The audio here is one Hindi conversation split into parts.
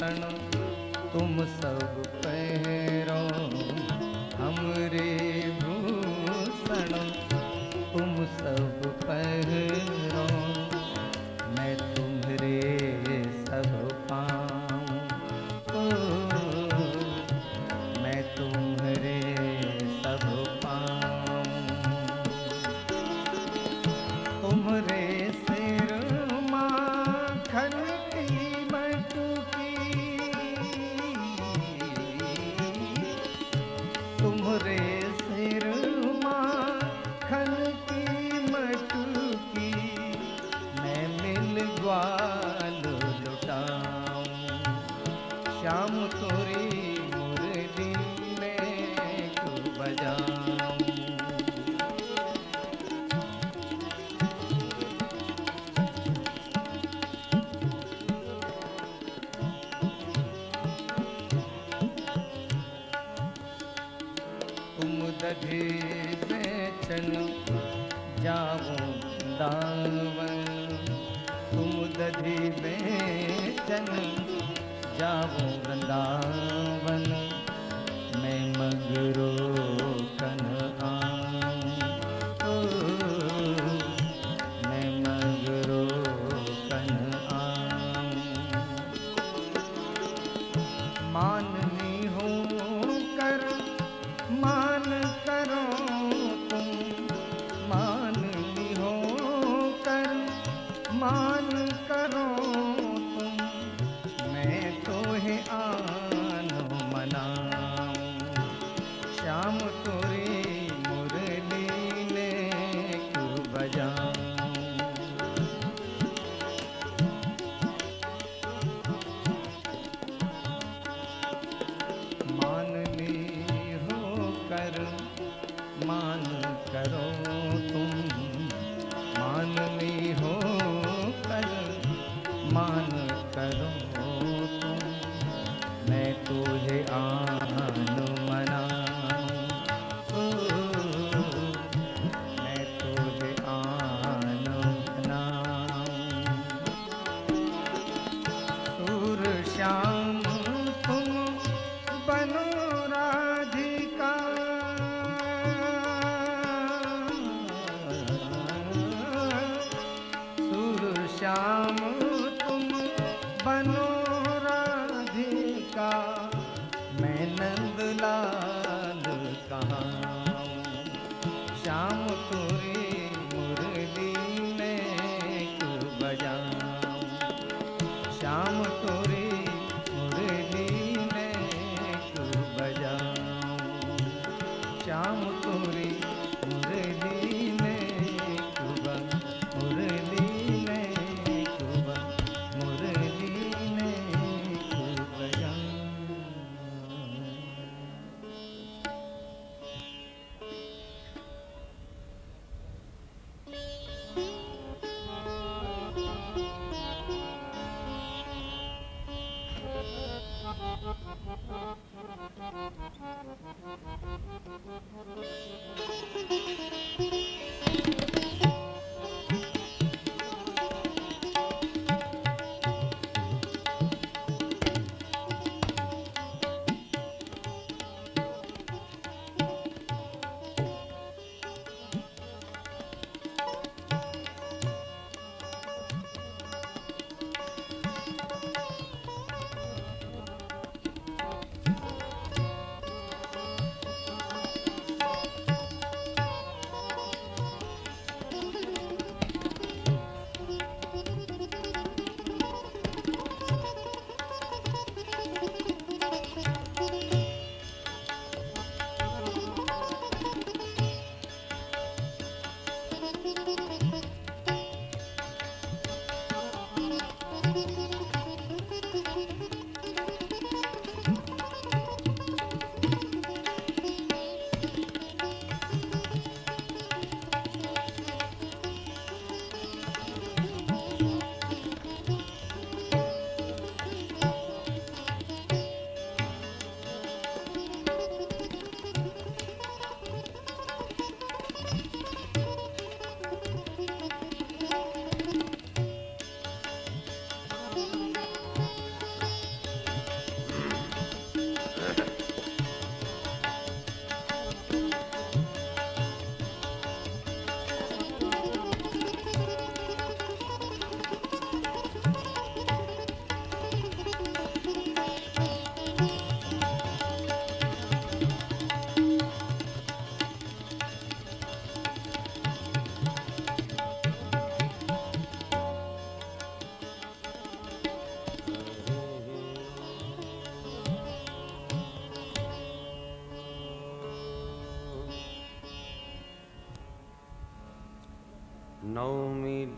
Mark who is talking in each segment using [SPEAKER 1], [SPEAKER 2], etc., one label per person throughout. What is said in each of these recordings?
[SPEAKER 1] भूषण तुम सब पहरो, हमरे भूषण तुम सब पहरो। मैं तुम्हारे सब पाऊं, मैं तुम्हारे सब पाऊं। तुम्हारे सिर माखन की मटकी, तुम्हारे सिर माखन की मटकी, मैं मिल ग्वाल लुटाऊं। श्याम तोरी मुरली में को बजाऊं। तुम दधे बेचन जाओ दावन, तुम दधे बेचन जाओ वृंदावन। मैं मगरो कन आऊं, मैं मगरो कन आऊं। माननी हो कर मान करो तुम, माननी हो कर मान करो तुम। मैं तो है आन मनाऊं। श्याम तोरी मुरली ने क्यों बजाऊं। माननी कर मान करो तुम, माननी हो कर मान करो तुम। मैं तुझे आन मनाऊं, मैं तुझे आन मनाऊं। सूर श्याम तुम बनो राधिका, सूर श्याम तुम बनो राधिका। मैं नंदलाल कहाँ, श्याम तोरी मुरली में को बजाऊं। श्याम तोरी मुरली में को बजाऊं। श्याम तोरी मुरली में को मुरली में को मुरली में को बजाऊं।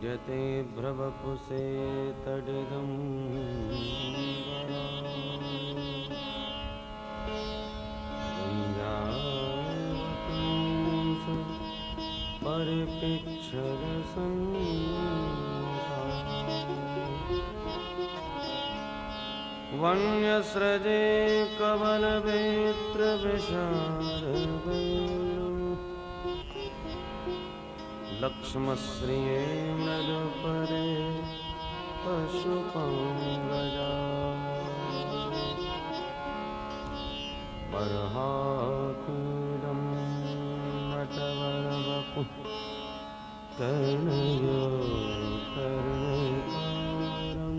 [SPEAKER 2] विद्यते भ्रवपुषे तडिदं वन्यस्रजे कवलवेत्रविशारदैर् लक्ष्मश्रिये मृदुपरे पशुपाङ्गजा बर्हाकुलं नटवरवपुः कर्णयो कर्णकारं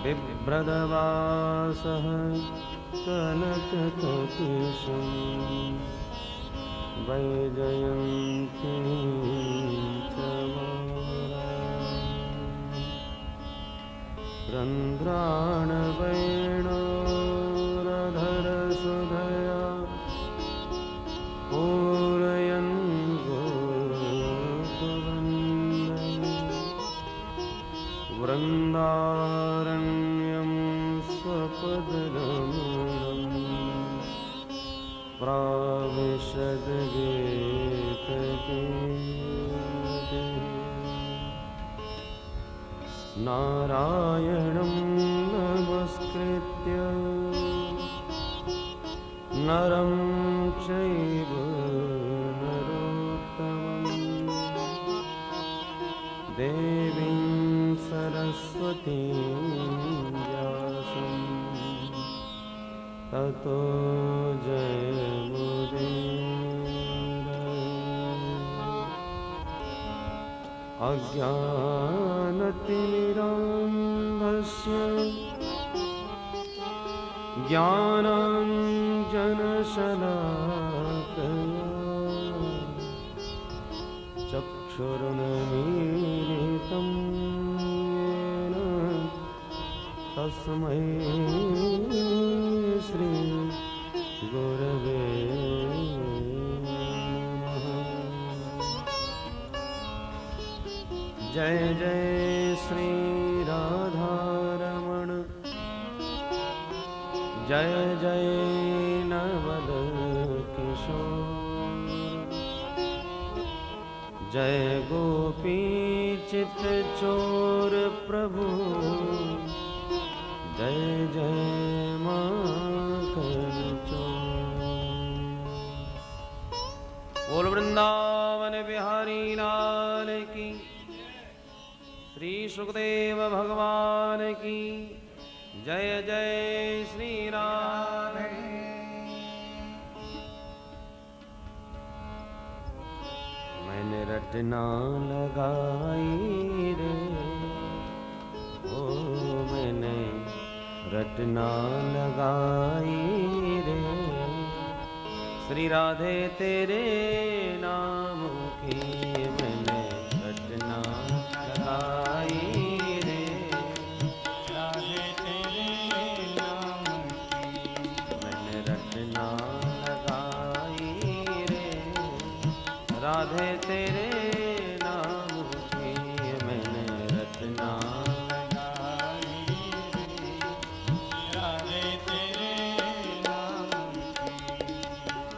[SPEAKER 2] बिभ्रदवासः कनककपिशं वैजयन्तीं च रन्ध्राणवेणोरधरसुधया पूरयन् वृन्दारण्यं स्वपदरमणं प्राविशद्गीतगीते नारायणं नमस्कृत्य नरं चैव नरोत्तमं देवीं सरस्वतीं व्यासं ततो जयमुदीरये। अज्ञानतिमिरान्धस्य ज्ञानाञ्जनशलाकया चक्षुरुन्मीलितं येन तस्मै श्री गुरवे नमः। जय जय श्री राधारमण जय जय नवद किशोर जय गोपी चित चोर प्रभु जय जय माखन चोर। बोल वृंदावन बिहारी लाल की, श्री सुखदेव भगवान की जय जय श्री राम। मैंने रटना लगाई रे ओ मैंने रटना लगाई रे श्री राधे तेरे नाम की मैंने रटना लगाई रे राधे तेरे नाम की मैंने रटना लगाई रे राधे तेरे नाम की मैंने रटना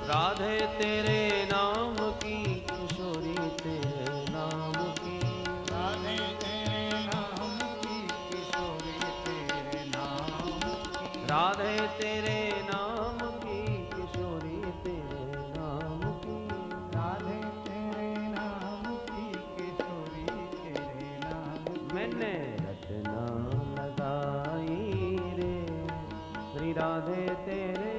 [SPEAKER 2] राधे तेरे नाम की किशोरी तेरे नाम की राधे तेरे नाम की किशोरी तेरे नाम की राधे तेरे नाम की किशोरी तेरे नाम की राधे तेरे नाम की किशोरी तेरे नाम मैंने रटना लगाई रे श्री राधे तेरे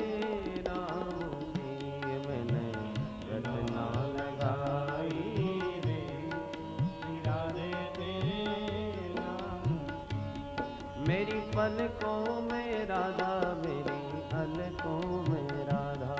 [SPEAKER 2] मेरी पलकों में राधा मेरी पलकों में राधा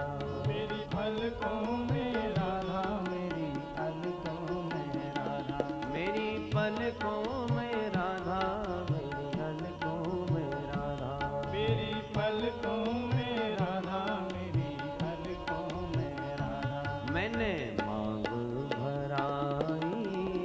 [SPEAKER 2] मेरी पलकों में राधा मेरी पलकों में राधा मेरी पलकों में राधा मेरी पलकों में राधा मेरी पलकों में राधा मेरी पलकों में राधा मैंने मांग भराई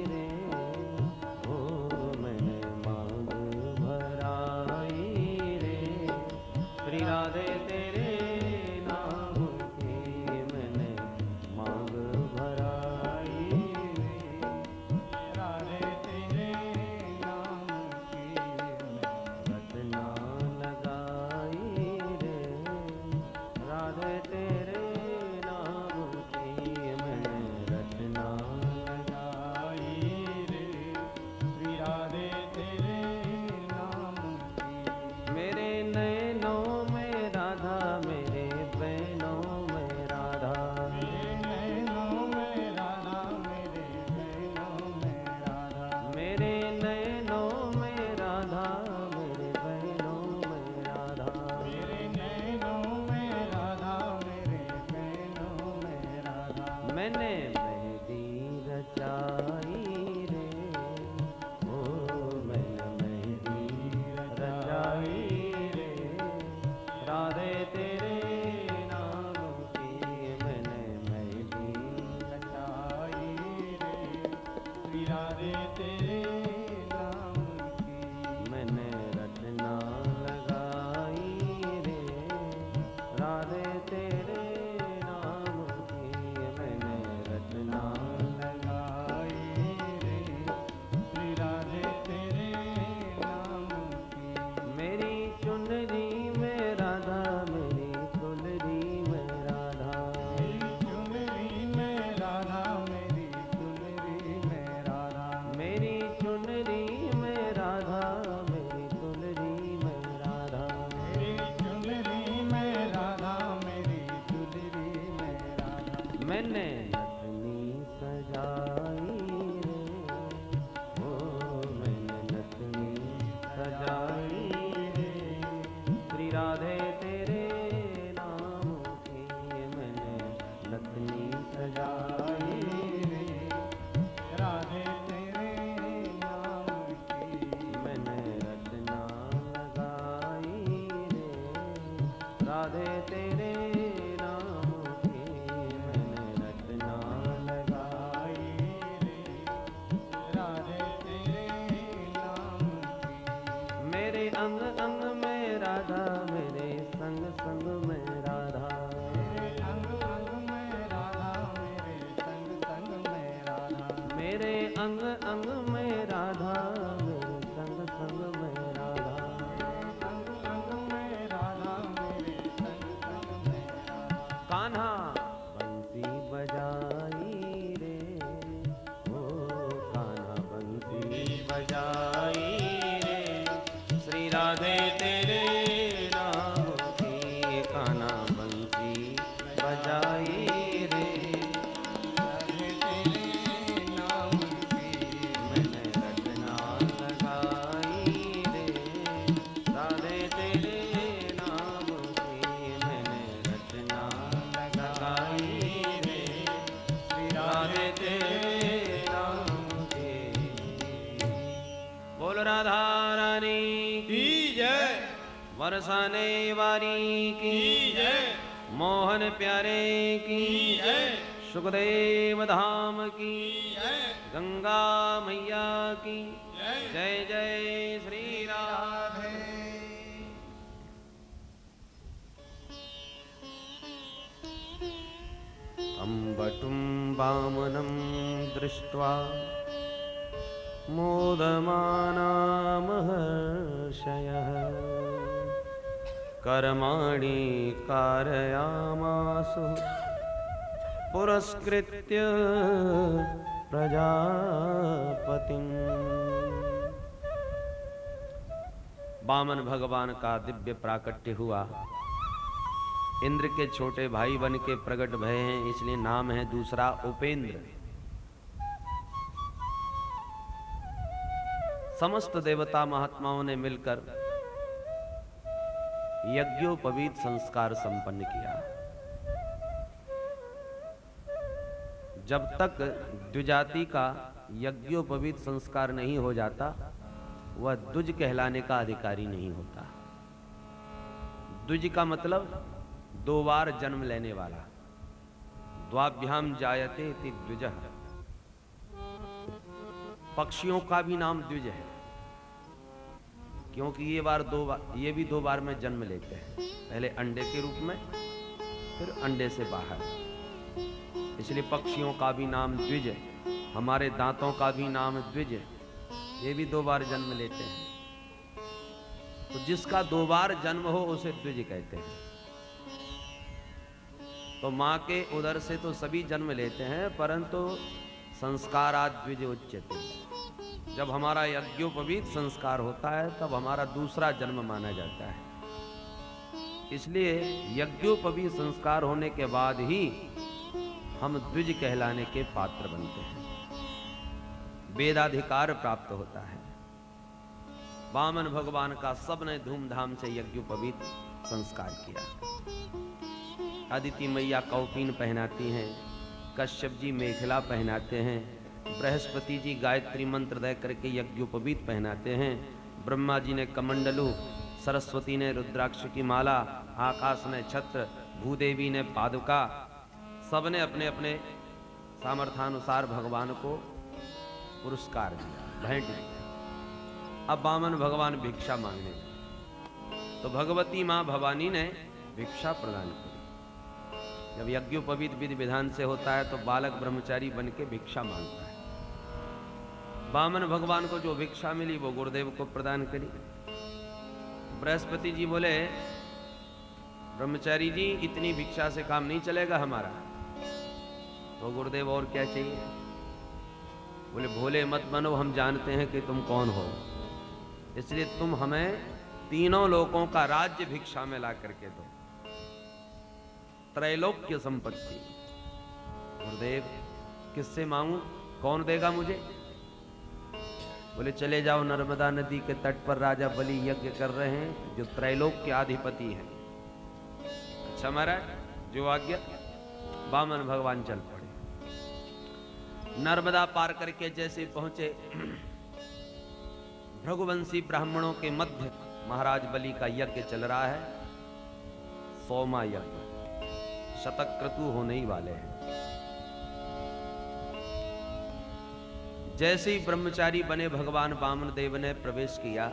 [SPEAKER 2] मैंने नथनी सजाई रे, ओ मैंने नथनी सजाई रे, श्री राधे तेरे नाम की मैंने नथनी सजाई रे,
[SPEAKER 1] राधे तेरे नाम की
[SPEAKER 2] मैंने रचना लगाई रे, राधे तेरे नाम की मैंने रचना
[SPEAKER 1] लगाई रे, राधे तेरे नाम की
[SPEAKER 2] मेरे अंग अंग में राधा, मेरे संग संग में राधा,
[SPEAKER 1] मेरे अंग अंग में राधा, मेरे संग संग में राधा,
[SPEAKER 2] मेरे अंग अंग में राधा, मेरे संग संग में राधा,
[SPEAKER 1] अंग अंग में राधा, मेरे संग संग में राधा,
[SPEAKER 2] कान्हा बंसी बजाई रे, ओ कान्हा बंसी बजाई रे, श्री राधे तेरे नाम की कान्हा बंसी बजाई रे,
[SPEAKER 1] राधे तेरे नाम की
[SPEAKER 2] मैंने रचना लगाई रे, राधे तेरे नाम की मैंने रचना लगाई रे, श्री राधे तेरे नाम की। बोल राधा रानी
[SPEAKER 1] की जय,
[SPEAKER 2] बरसाने वाली की
[SPEAKER 1] जय,
[SPEAKER 2] मोहन प्यारे की
[SPEAKER 1] जय,
[SPEAKER 2] सुखदेव धाम की
[SPEAKER 1] जय,
[SPEAKER 2] गंगा मैया की
[SPEAKER 1] जय,
[SPEAKER 2] जय जय श्री राधे।
[SPEAKER 1] राधे
[SPEAKER 2] अम्बटुं वामनं दृष्ट्वा मोदमाना महर्षयः कर्माणि कारयामासु पुरस्कृत्य प्रजापतिम्। वामन भगवान का दिव्य प्राकट्य हुआ। इंद्र के छोटे भाई बन के प्रकट भय हैं, इसलिए नाम है दूसरा उपेंद्र। समस्त देवता महात्माओं ने मिलकर यज्ञोपवीत संस्कार संपन्न किया। जब तक द्विजाति का यज्ञोपवीत संस्कार नहीं हो जाता, वह द्विज कहलाने का अधिकारी नहीं होता। द्विज का मतलब दो बार जन्म लेने वाला। द्वाभ्याम जायते इति द्विजः। पक्षियों का भी नाम द्विज है, क्योंकि ये भी दो बार में जन्म लेते हैं। पहले अंडे के रूप में, फिर अंडे से बाहर। इसलिए पक्षियों का भी नाम द्विज है। हमारे दांतों का भी नाम द्विज है, ये भी दो बार जन्म लेते हैं। तो जिसका दो बार जन्म हो उसे द्विज कहते हैं। तो माँ के उदर से तो सभी जन्म लेते हैं, परंतु संस्काराद द्विज उच्यते। जब हमारा यज्ञोपवीत संस्कार होता है तब हमारा दूसरा जन्म माना जाता है। इसलिए यज्ञोपवीत संस्कार होने के बाद ही हम द्विज कहलाने के पात्र बनते हैं, वेदाधिकार प्राप्त होता है। वामन भगवान का सबने धूमधाम से यज्ञोपवीत संस्कार किया। अदिति मैया कौपीन पहनाती हैं, कश्यप जी मेखला पहनाते हैं, बृहस्पति जी गायत्री मंत्र दे करके यज्ञोपवीत पहनाते हैं, ब्रह्मा जी ने कमंडलू, सरस्वती ने रुद्राक्ष की माला, आकाश ने छत्र, भूदेवी ने पादुका, सबने अपने अपने सामर्थ्यानुसार भगवान को पुरस्कार दिया, भेंट दिया। अब वामन भगवान भिक्षा मांगने लगे, तो भगवती माँ भवानी ने भिक्षा प्रदान की। जब यज्ञोपवीत विधि विधान से होता है तो बालक ब्रह्मचारी बन के भिक्षा मांगता है। वामन भगवान को जो भिक्षा मिली वो गुरुदेव को प्रदान करी। बृहस्पति जी बोले, ब्रह्मचारी जी इतनी भिक्षा से काम नहीं चलेगा हमारा। तो गुरुदेव और क्या चाहिए? बोले, भोले मत बनो, हम जानते हैं कि तुम कौन हो, इसलिए तुम हमें तीनों लोकों का राज्य भिक्षा में ला करके दो, त्रैलोक्य संपत्ति। गुरुदेव किससे मांगू, कौन देगा मुझे? बोले चले जाओ नर्मदा नदी के तट पर राजा बलि यज्ञ कर रहे हैं जो त्रैलोक के अधिपति हैं। अच्छा महाराज, जो आज्ञा। वामन भगवान चल पड़े। नर्मदा पार करके जैसे पहुंचे, भृगुवंशी ब्राह्मणों के मध्य महाराज बलि का यज्ञ चल रहा है। 100वां यज्ञ, शतक्रतु होने ही वाले हैं। जैसे ही ब्रह्मचारी बने भगवान वामन देव ने प्रवेश किया,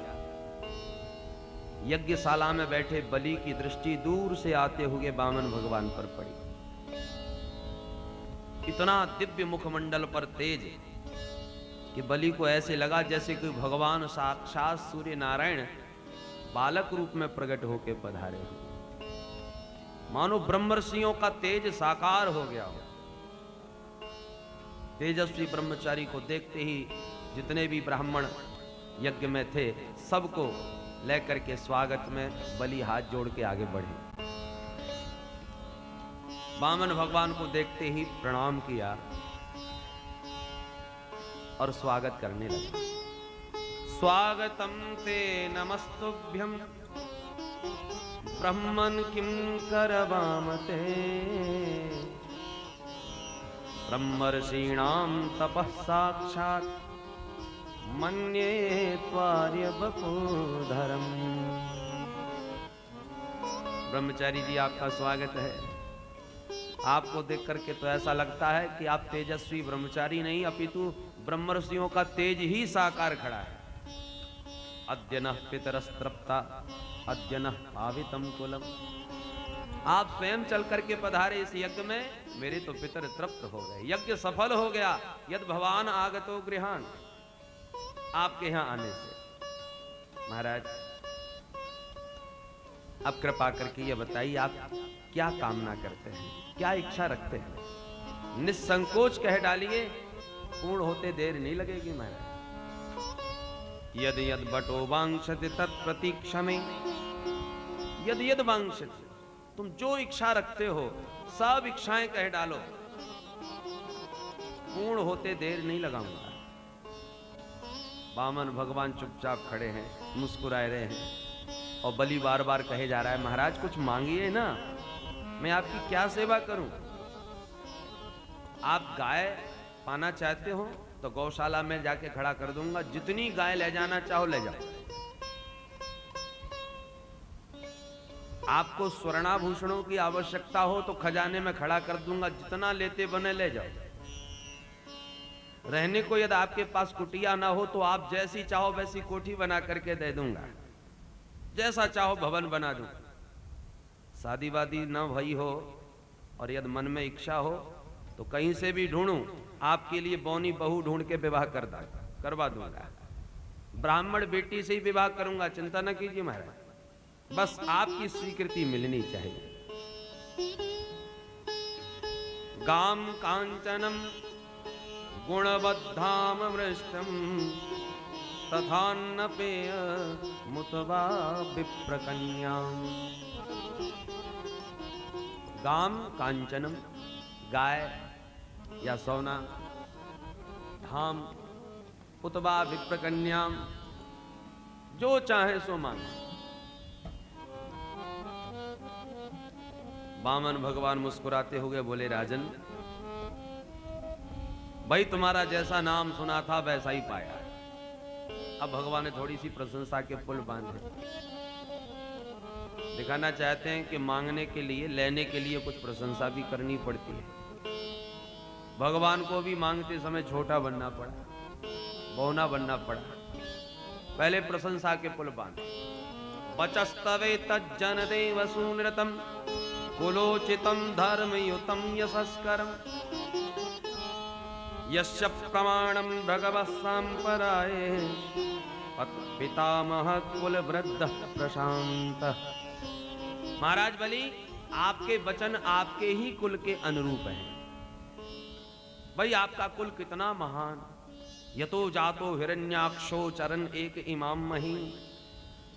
[SPEAKER 2] यज्ञशाला में बैठे बलि की दृष्टि दूर से आते हुए वामन भगवान पर पड़ी। इतना दिव्य मुखमंडल पर तेज कि बलि को ऐसे लगा जैसे कोई भगवान साक्षात सूर्य नारायण बालक रूप में प्रकट होकर पधारे हो, मानो ब्रह्मर्षियों का तेज साकार हो गया हो। तेजस्वी ब्रह्मचारी को देखते ही जितने भी ब्राह्मण यज्ञ में थे सबको लेकर के स्वागत में बलि हाथ जोड़ के आगे बढ़े। वामन भगवान को देखते ही प्रणाम किया और स्वागत करने लगा। स्वागतम ते नमस्तुभ्यं ब्रह्मन् किं करवामते, ब्रह्मर्षीणां तपः साक्षात् मन्ये त्वार्य वपुधरम्। ब्रह्मचारी जी आपका स्वागत है। आपको देख करके तो ऐसा लगता है कि आप तेजस्वी ब्रह्मचारी नहीं अपितु ब्रह्मर्षियों का तेज ही साकार खड़ा है। अद्य नः पितरस्तृप्ता अद्य नः पावितम कुलम। आप स्वयं चल करके पधारे इस यज्ञ में, मेरे तो पितर तृप्त हो गए, यज्ञ सफल हो गया। यद भगवान आगतो गृहान, आपके यहां आने से। महाराज अब कृपा करके ये बताइए आप क्या कामना करते हैं, क्या इच्छा रखते हैं? निसंकोच कह डालिए, पूर्ण होते देर नहीं लगेगी महाराज। यद यद बटो वांछति तत्प्रतीक्षमे, यद यद वांछति, तुम जो इच्छा रखते हो सब इच्छाएं कह डालो, पूर्ण होते देर नहीं लगाऊंगा। वामन भगवान चुपचाप खड़े हैं, मुस्कुराए रहे हैं और बलि बार बार कहे जा रहा है महाराज कुछ मांगिए ना, मैं आपकी क्या सेवा करूं? आप गाय पाना चाहते हो तो गौशाला में जाके खड़ा कर दूंगा, जितनी गाय ले जाना चाहो ले जाओ। आपको स्वर्णाभूषणों की आवश्यकता हो तो खजाने में खड़ा कर दूंगा, जितना लेते बने ले जाओ। रहने को यदि आपके पास कुटिया ना हो तो आप जैसी चाहो वैसी कोठी बना करके दे दूंगा, जैसा चाहो भवन बना दूं। शादी वादी ना भई हो और यदि मन में इच्छा हो तो कहीं से भी ढूंढूं, आपके लिए बौनी बहू ढूंढ के विवाह करवा दूंगा। ब्राह्मण बेटी से ही विवाह करूंगा, चिंता न कीजिए महाराज, बस आपकी स्वीकृति मिलनी चाहिए। गाम कांचनम गुणबद्धाम वृष्टम तथान्नपेय मुतवा विप्रकन्याम। गाम कांचनम, गाय या सोना, धाम, पुतवा विप्रकन्याम, जो चाहे सो मांगे। वामन भगवान मुस्कुराते हुए बोले राजन, भाई तुम्हारा जैसा नाम सुना था वैसा ही पाया। अब भगवान ने थोड़ी सी प्रशंसा के पुल बांधे, दिखाना चाहते हैं कि मांगने के लिए, लेने के लिए कुछ प्रशंसा भी करनी पड़ती है। भगवान को भी मांगते समय छोटा बनना पड़ा, बौना बनना पड़ा। पहले प्रशंसा के पुल बांधे। वचस्तवे तज्जन देव सुनृतम कुलोचितम धर्मयुतम यशस्करम यस्य प्रमाणम भगवत् सांपराये पितामह कुल वृद्ध प्रशांत। महाराज बलि, आपके वचन आपके ही कुल के अनुरूप हैं। भाई आपका कुल कितना महान। यतो जातो हिरण्याक्षो चरण एक इमाम मही।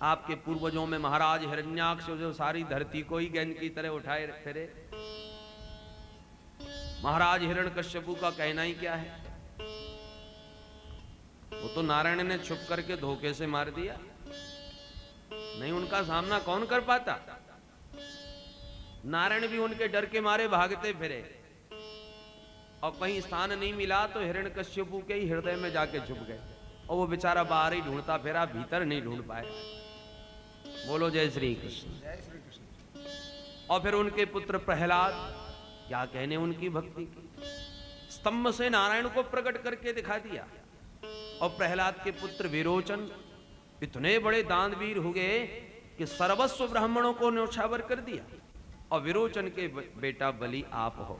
[SPEAKER 2] आपके पूर्वजों में महाराज हिरण्याक्ष जो सारी धरती को ही गेंद की तरह उठाए फिरे। महाराज हिरण्यकश्यपु का कहना ही क्या है, वो तो नारायण ने छुप करके धोखे से मार दिया, नहीं उनका सामना कौन कर पाता। नारायण भी उनके डर के मारे भागते फिरे और कहीं स्थान नहीं मिला तो हिरण्यकश्यपु के ही हृदय में जाके छुप गए और वो बेचारा बाहर ही ढूंढता फिरा, भीतर नहीं ढूंढ पाया। बोलो जय श्री कृष्ण।
[SPEAKER 1] जय श्री कृष्ण।
[SPEAKER 2] और फिर उनके पुत्र प्रहलाद, क्या कहने उनकी भक्ति की, स्तंभ से नारायण को प्रकट करके दिखा दिया। और प्रहलाद के पुत्र विरोचन इतने बड़े दानवीर हो गए कि सर्वस्व ब्राह्मणों को न्योछावर कर दिया। और विरोचन के बेटा बलि आप हो।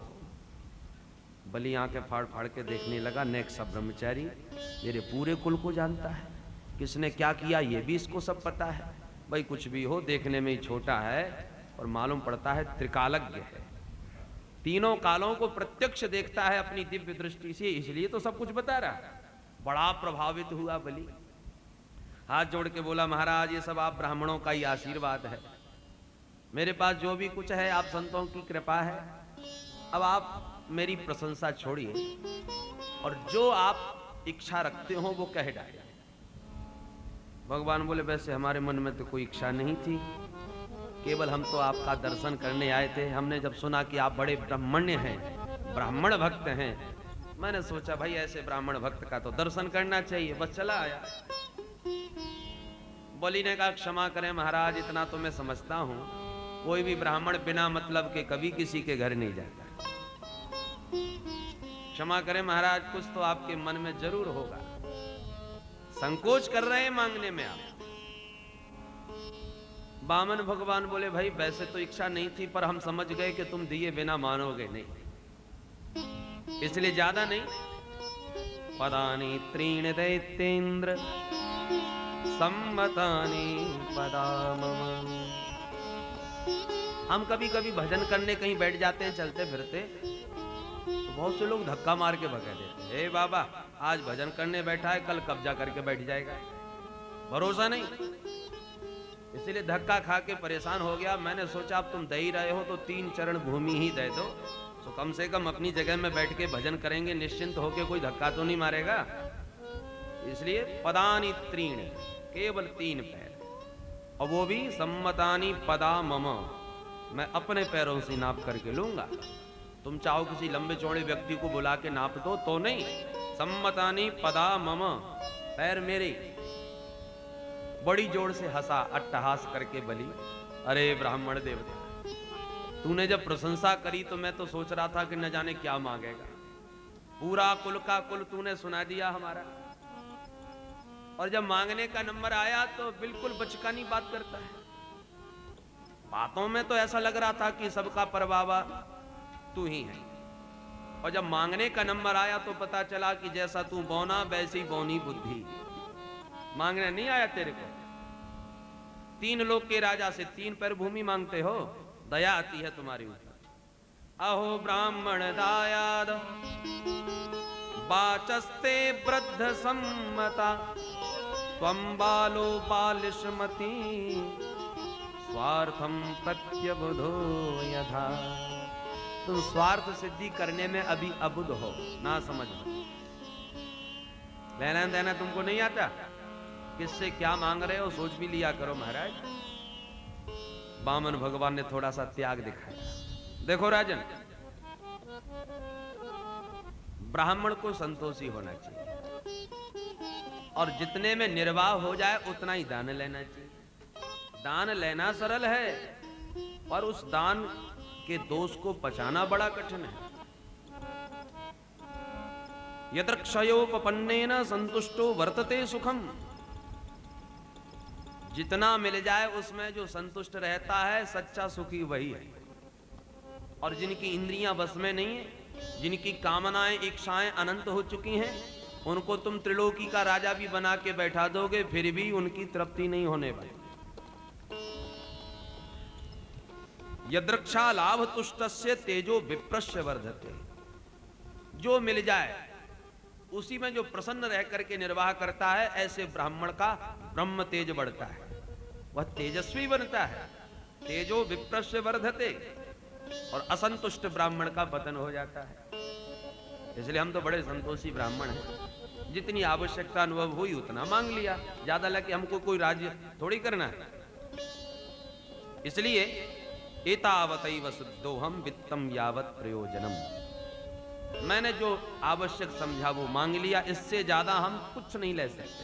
[SPEAKER 2] बलि आंखें फाड़ फाड़ के देखने लगा, नेक सब ब्रह्मचारी मेरे पूरे कुल को जानता है, किसने क्या किया ये भी इसको सब पता है। भाई कुछ भी हो, देखने में ही छोटा है और मालूम पड़ता है त्रिकालज्ञ है, तीनों कालों को प्रत्यक्ष देखता है अपनी दिव्य दृष्टि से, इसलिए तो सब कुछ बता रहा है। बड़ा प्रभावित हुआ बलि, हाथ जोड़ के बोला महाराज ये सब आप ब्राह्मणों का ही आशीर्वाद है, मेरे पास जो भी कुछ है आप संतों की कृपा है। अब आप मेरी प्रशंसा छोड़िए और जो आप इच्छा रखते हो वो कह डालिए। भगवान बोले वैसे हमारे मन में तो कोई इच्छा नहीं थी, केवल हम तो आपका दर्शन करने आए थे। हमने जब सुना कि आप बड़े ब्राह्मण्य हैं, ब्राह्मण भक्त हैं, मैंने सोचा भाई ऐसे ब्राह्मण भक्त का तो दर्शन करना चाहिए, बस चला आया। बलि ने कहा क्षमा करें महाराज, इतना तो मैं समझता हूं, कोई भी ब्राह्मण बिना मतलब के कभी किसी के घर नहीं जाता। क्षमा करें महाराज, कुछ तो आपके मन में जरूर होगा, संकोच कर रहे हैं मांगने में आप। वामन भगवान बोले भाई वैसे तो इच्छा नहीं थी, पर हम समझ गए कि तुम दिए बिना मानोगे नहीं, इसलिए ज्यादा नहीं। पदानी त्रीण दैत्येन्द्र सम्मतानि पदा मम। हम कभी कभी भजन करने कहीं बैठ जाते हैं चलते फिरते, तो बहुत से लोग धक्का मार के भगा देते हैं, हे बाबा आज भजन करने बैठा है, कल कब्जा करके बैठ जाएगा, भरोसा नहीं। इसीलिए धक्का खा के परेशान हो गया। मैंने सोचा अब तुम दे ही रहे हो तो 3 चरण भूमि ही दे दो, तो कम से कम अपनी जगह में बैठ के भजन करेंगे, निश्चिंत होके, कोई धक्का तो नहीं मारेगा। इसलिए पदानी त्रीणी, केवल 3 पैर, और वो भी सम्मतानी पदा मम, मैं अपने पैरों से नाप करके लूंगा। तुम चाहो किसी लंबे चौड़े व्यक्ति को बुला के नाप दो तो नहीं, सम्मतानी पदा मम, पैर मेरे। बड़ी जोर से हंसा अट्टहास करके बलि, अरे ब्राह्मण देवता, तूने जब प्रशंसा करी तो मैं तो सोच रहा था कि न जाने क्या मांगेगा, पूरा कुल का कुल तूने सुना दिया हमारा, और जब मांगने का नंबर आया तो बिल्कुल बचकानी बात करता है। बातों में तो ऐसा लग रहा था कि सबका परबाबा तू ही है, और जब मांगने का नंबर आया तो पता चला कि जैसा तू बौना वैसी बौनी बुद्धि। मांगने नहीं आया तेरे को, 3 लोक के राजा से 3 पैर भूमि मांगते हो, दया आती है तुम्हारी ऊपर। अहो ब्राह्मण दायाद बाचस्ते वृद्ध सम्मता, त्वं बालो बालिशमती, स्वार्थम प्रत्यबुधो यथा। तुम स्वार्थ सिद्धि करने में अभी अबुध हो, ना समझ हो, लेना देना तुमको नहीं आता, किससे क्या मांग रहे हो सोच भी लिया करो महाराज। वामन भगवान ने थोड़ा सा त्याग दिखाया। देखो राजन, ब्राह्मण को संतोषी होना चाहिए और जितने में निर्वाह हो जाए उतना ही दान लेना चाहिए। दान लेना सरल है पर उस दान के दोष को पचाना बड़ा कठिन है। यदृक्षयोपपन्नेन संतुष्टो वर्तते सुखम, जितना मिल जाए उसमें जो संतुष्ट रहता है सच्चा सुखी वही है। और जिनकी इंद्रियां बस में नहीं है, जिनकी कामनाएं इच्छाएं अनंत हो चुकी हैं, उनको तुम त्रिलोकी का राजा भी बना के बैठा दोगे फिर भी उनकी तृप्ति नहीं होने वाली। यदृक्षा लाभ तुष्टस्य तेजो विप्रस्य वर्धते, जो मिल जाए उसी में जो प्रसन्न रह करके निर्वाह करता है, ऐसे ब्राह्मण का ब्रह्म तेज बढ़ता है, वह तेजस्वी बनता है। तेजो विप्रस्य वर्धते, और असंतुष्ट ब्राह्मण का पतन हो जाता है। इसलिए हम तो बड़े संतोषी ब्राह्मण हैं, जितनी आवश्यकता अनुभव हुई उतना मांग लिया, ज्यादा लगे हमको कोई राज्य थोड़ी करना है। इसलिए एतावतैव शुद्धोहम वित्तम यावत प्रयोजनम, मैंने जो आवश्यक समझा वो मांग लिया, इससे ज्यादा हम कुछ नहीं ले सकते।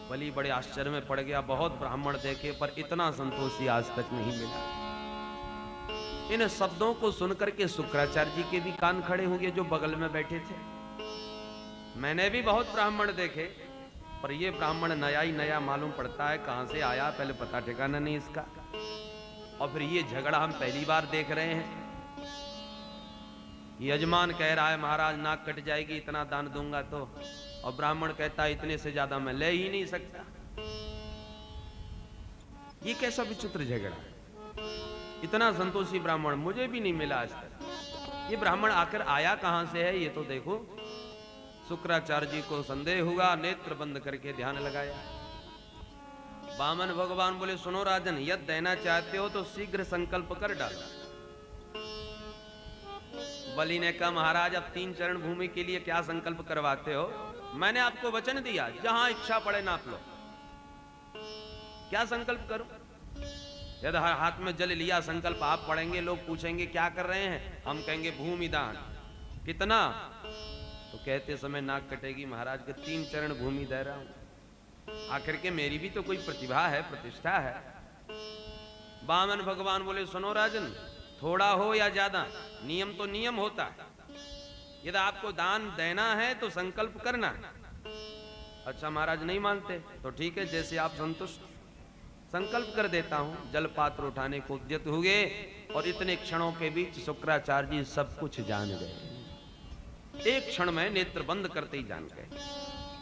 [SPEAKER 2] बलि बड़े आश्चर्य में पड़ गया, बहुत ब्राह्मण देखे पर इतना संतोषी आज तक नहीं मिला। इन शब्दों को सुनकर के शुक्राचार्य जी के भी कान खड़े हो गए जो बगल में बैठे थे। मैंने भी बहुत ब्राह्मण देखे, पर ये ब्राह्मण नया ही नया मालूम पड़ता है, कहां से आया पहले पता ठिकाना नहीं इसका, और फिर ये झगड़ा हम पहली बार देख रहे हैं। यजमान कह रहा है महाराज नाक कट जाएगी इतना दान दूंगा तो, और ब्राह्मण कहता है इतने से ज्यादा मैं ले ही नहीं सकता। ये कैसा विचित्र झगड़ा, इतना संतोषी ब्राह्मण मुझे भी नहीं मिला आज तक। ये ब्राह्मण आकर आया कहां से है ये तो देखो। शुक्राचार्य जी को संदेह हुआ, नेत्र बंद करके ध्यान लगाया। वामन भगवान बोले सुनो राजन, यदि देना चाहते हो तो शीघ्र संकल्प कर डालो। बलि ने कहा महाराज अब 3 चरण भूमि के लिए क्या संकल्प करवाते हो, मैंने आपको वचन दिया जहां इच्छा पड़े नाप लो, क्या संकल्प करूं। यदि हाथ में जल लिया संकल्प आप पढ़ेंगे, लोग पूछेंगे क्या कर रहे हैं, हम कहेंगे भूमि दान, कितना, तो कहते समय नाक कटेगी महाराज के 3 चरण भूमि दे रहा हूं, आखिर के मेरी भी तो कोई प्रतिभा है, प्रतिष्ठा है। वामन भगवान बोले सुनो राजन, थोड़ा हो या ज्यादा नियम तो नियम होता है, यदि आपको दान देना है तो संकल्प करना। अच्छा महाराज नहीं मानते तो ठीक है, जैसे आप संतुष्ट, संकल्प कर देता हूं। जल पात्र उठाने को उद्यत हुए और इतने क्षणों के बीच शुक्राचार्य जी सब कुछ जान गए। एक क्षण में नेत्र बंद करते ही जान गए।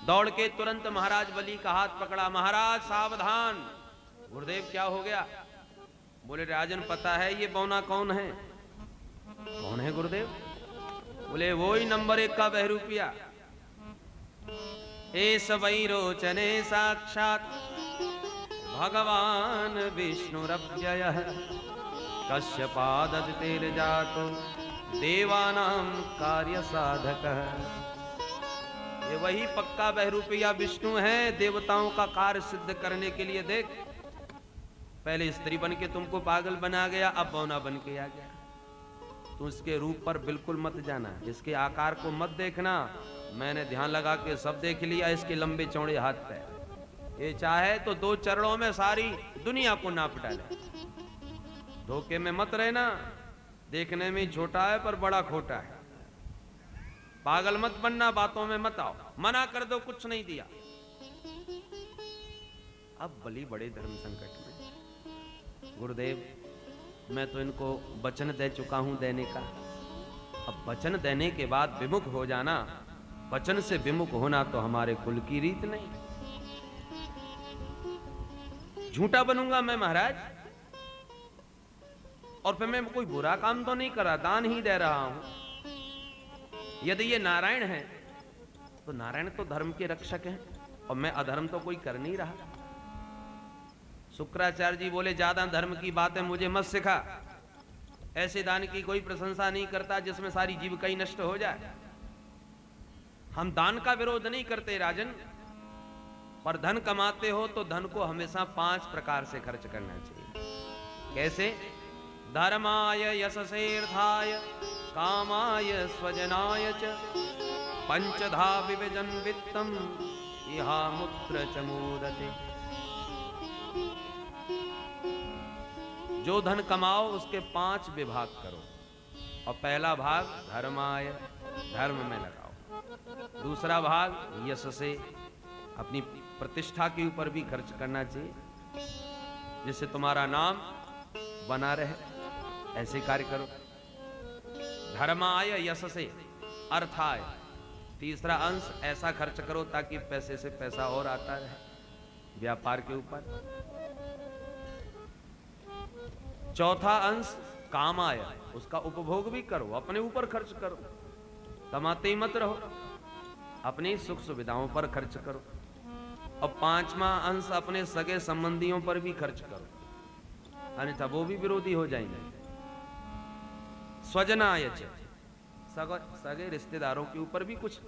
[SPEAKER 2] दौड़ के तुरंत महाराज बलि का हाथ पकड़ा, महाराज सावधान। गुरुदेव क्या हो गया? बोले राजन पता है ये बौना कौन है? कौन है गुरुदेव? बोले वो ही नंबर 1 का बहरूपिया। एस वै रोचने साक्षात भगवान विष्णुरव्ययः कश्यपादतिर्जातो देवानां कार्य साधकः। ये वही पक्का बहरूपिया विष्णु है, देवताओं का कार्य सिद्ध करने के लिए। देख पहले स्त्री बन के तुमको पागल बना गया, अब बौना बन के आ गया। तू इसके रूप पर बिल्कुल मत जाना, इसके आकार को मत देखना। मैंने ध्यान लगा के सब देख लिया, इसके लंबे चौड़े हाथ पैर, ये चाहे तो 2 चरणों में सारी दुनिया को नाप डाले। धोखे में मत रहना, देखने में छोटा है पर बड़ा खोटा है। पागल मत बनना, बातों में मत आओ, मना कर दो कुछ नहीं दिया। अब बलि बड़े धर्म संकट में। गुरुदेव मैं तो इनको वचन दे चुका हूं देने का, अब वचन देने के बाद विमुख हो जाना, वचन से विमुख होना तो हमारे कुल की रीत नहीं। झूठा बनूंगा मैं महाराज, और फिर मैं कोई बुरा काम तो नहीं कर रहा, दान ही दे रहा हूं। यदि ये नारायण है तो नारायण तो धर्म के रक्षक हैं, और मैं अधर्म तो कोई कर नहीं रहा। शुक्राचार्य जी बोले ज्यादा धर्म की बातें मुझे मत सिखा, ऐसे दान की कोई प्रशंसा नहीं करता जिसमें सारी जीविका ही नष्ट हो जाए। हम दान का विरोध नहीं करते राजन, पर धन कमाते हो तो धन को हमेशा 5 प्रकार से खर्च करना चाहिए। कैसे? धर्माय यशसेर्थाय कामाय स्वजनाय च पंचधा विभजन वित्तम इहा मुत्र च मोदते। जो धन कमाओ उसके 5 विभाग करो, और पहला भाग धर्माय, धर्म में लगाओ। दूसरा भाग यश से, अपनी प्रतिष्ठा के ऊपर भी खर्च करना चाहिए, जिससे तुम्हारा नाम बना रहे, ऐसे कार्य करो। धर्माय यश से, अर्थाय, तीसरा अंश ऐसा खर्च करो ताकि पैसे से पैसा और आता रहे व्यापार के ऊपर। चौथा अंश काम आया, उसका उपभोग भी करो, अपने ऊपर खर्च करो, कमाते ही मत रहो, अपनी सुख सुविधाओं पर खर्च करो। और 5वां अंश अपने सगे संबंधियों पर भी खर्च करो, अन्यथा वो भी विरोधी हो जाएंगे। स्वजनाय च, सगे रिश्तेदारों के ऊपर भी कुछ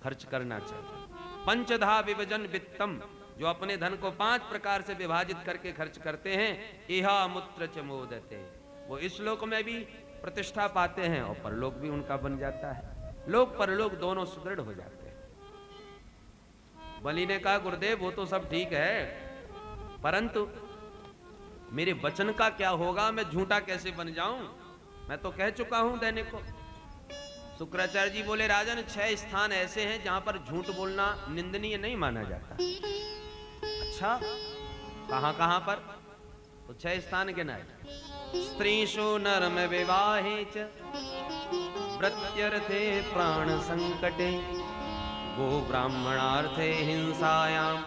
[SPEAKER 2] खर्च करना चाहिए। पंचधा विभजन वित्तम, जो अपने धन को 5 प्रकार से विभाजित करके खर्च करते हैं, इहा मूत्र च मोदते, वो इस लोक में भी प्रतिष्ठा पाते हैं और परलोक भी उनका बन जाता है, लोक परलोक दोनों सुदृढ़ हो जाते हैं। बलि ने कहा गुरुदेव वो तो सब ठीक है, परंतु मेरे वचन का क्या होगा, मैं झूठा कैसे बन जाऊं, मैं तो कह चुका हूं दैनिक को। शुक्राचार्य जी बोले राजन 6 स्थान ऐसे हैं जहां पर झूठ बोलना निंदनीय नहीं माना जाता। अच्छा कहां कहां पर, तो 6 स्थान गिनाए। स्त्रीषु नरम विवाहे च, प्रत्यर्थे प्राण संकटे, गो ब्राह्मणार्थे हिंसायाम,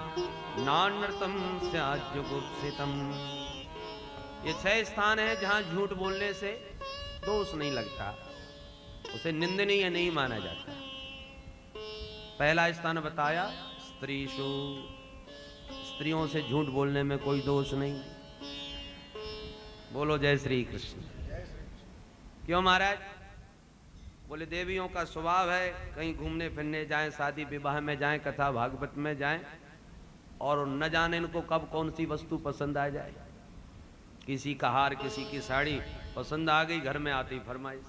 [SPEAKER 2] नानृतम स्यात् जुगुप्सितम। ये 6 स्थान है जहां झूठ बोलने से दोष नहीं लगता, उसे निंदनीय नहीं माना जाता। पहला स्थान बताया स्त्रीषु, स्त्रियों से झूठ बोलने में कोई दोष नहीं। बोलो जय श्री कृष्ण। क्यों महाराज? बोले देवियों का स्वभाव है कहीं घूमने फिरने जाएं, शादी विवाह में जाएं, कथा भागवत में जाएं, और न जाने इनको कब कौन सी वस्तु पसंद आ जाए। किसी का हार, किसी की साड़ी पसंद आ गई, घर में आती फरमाइश,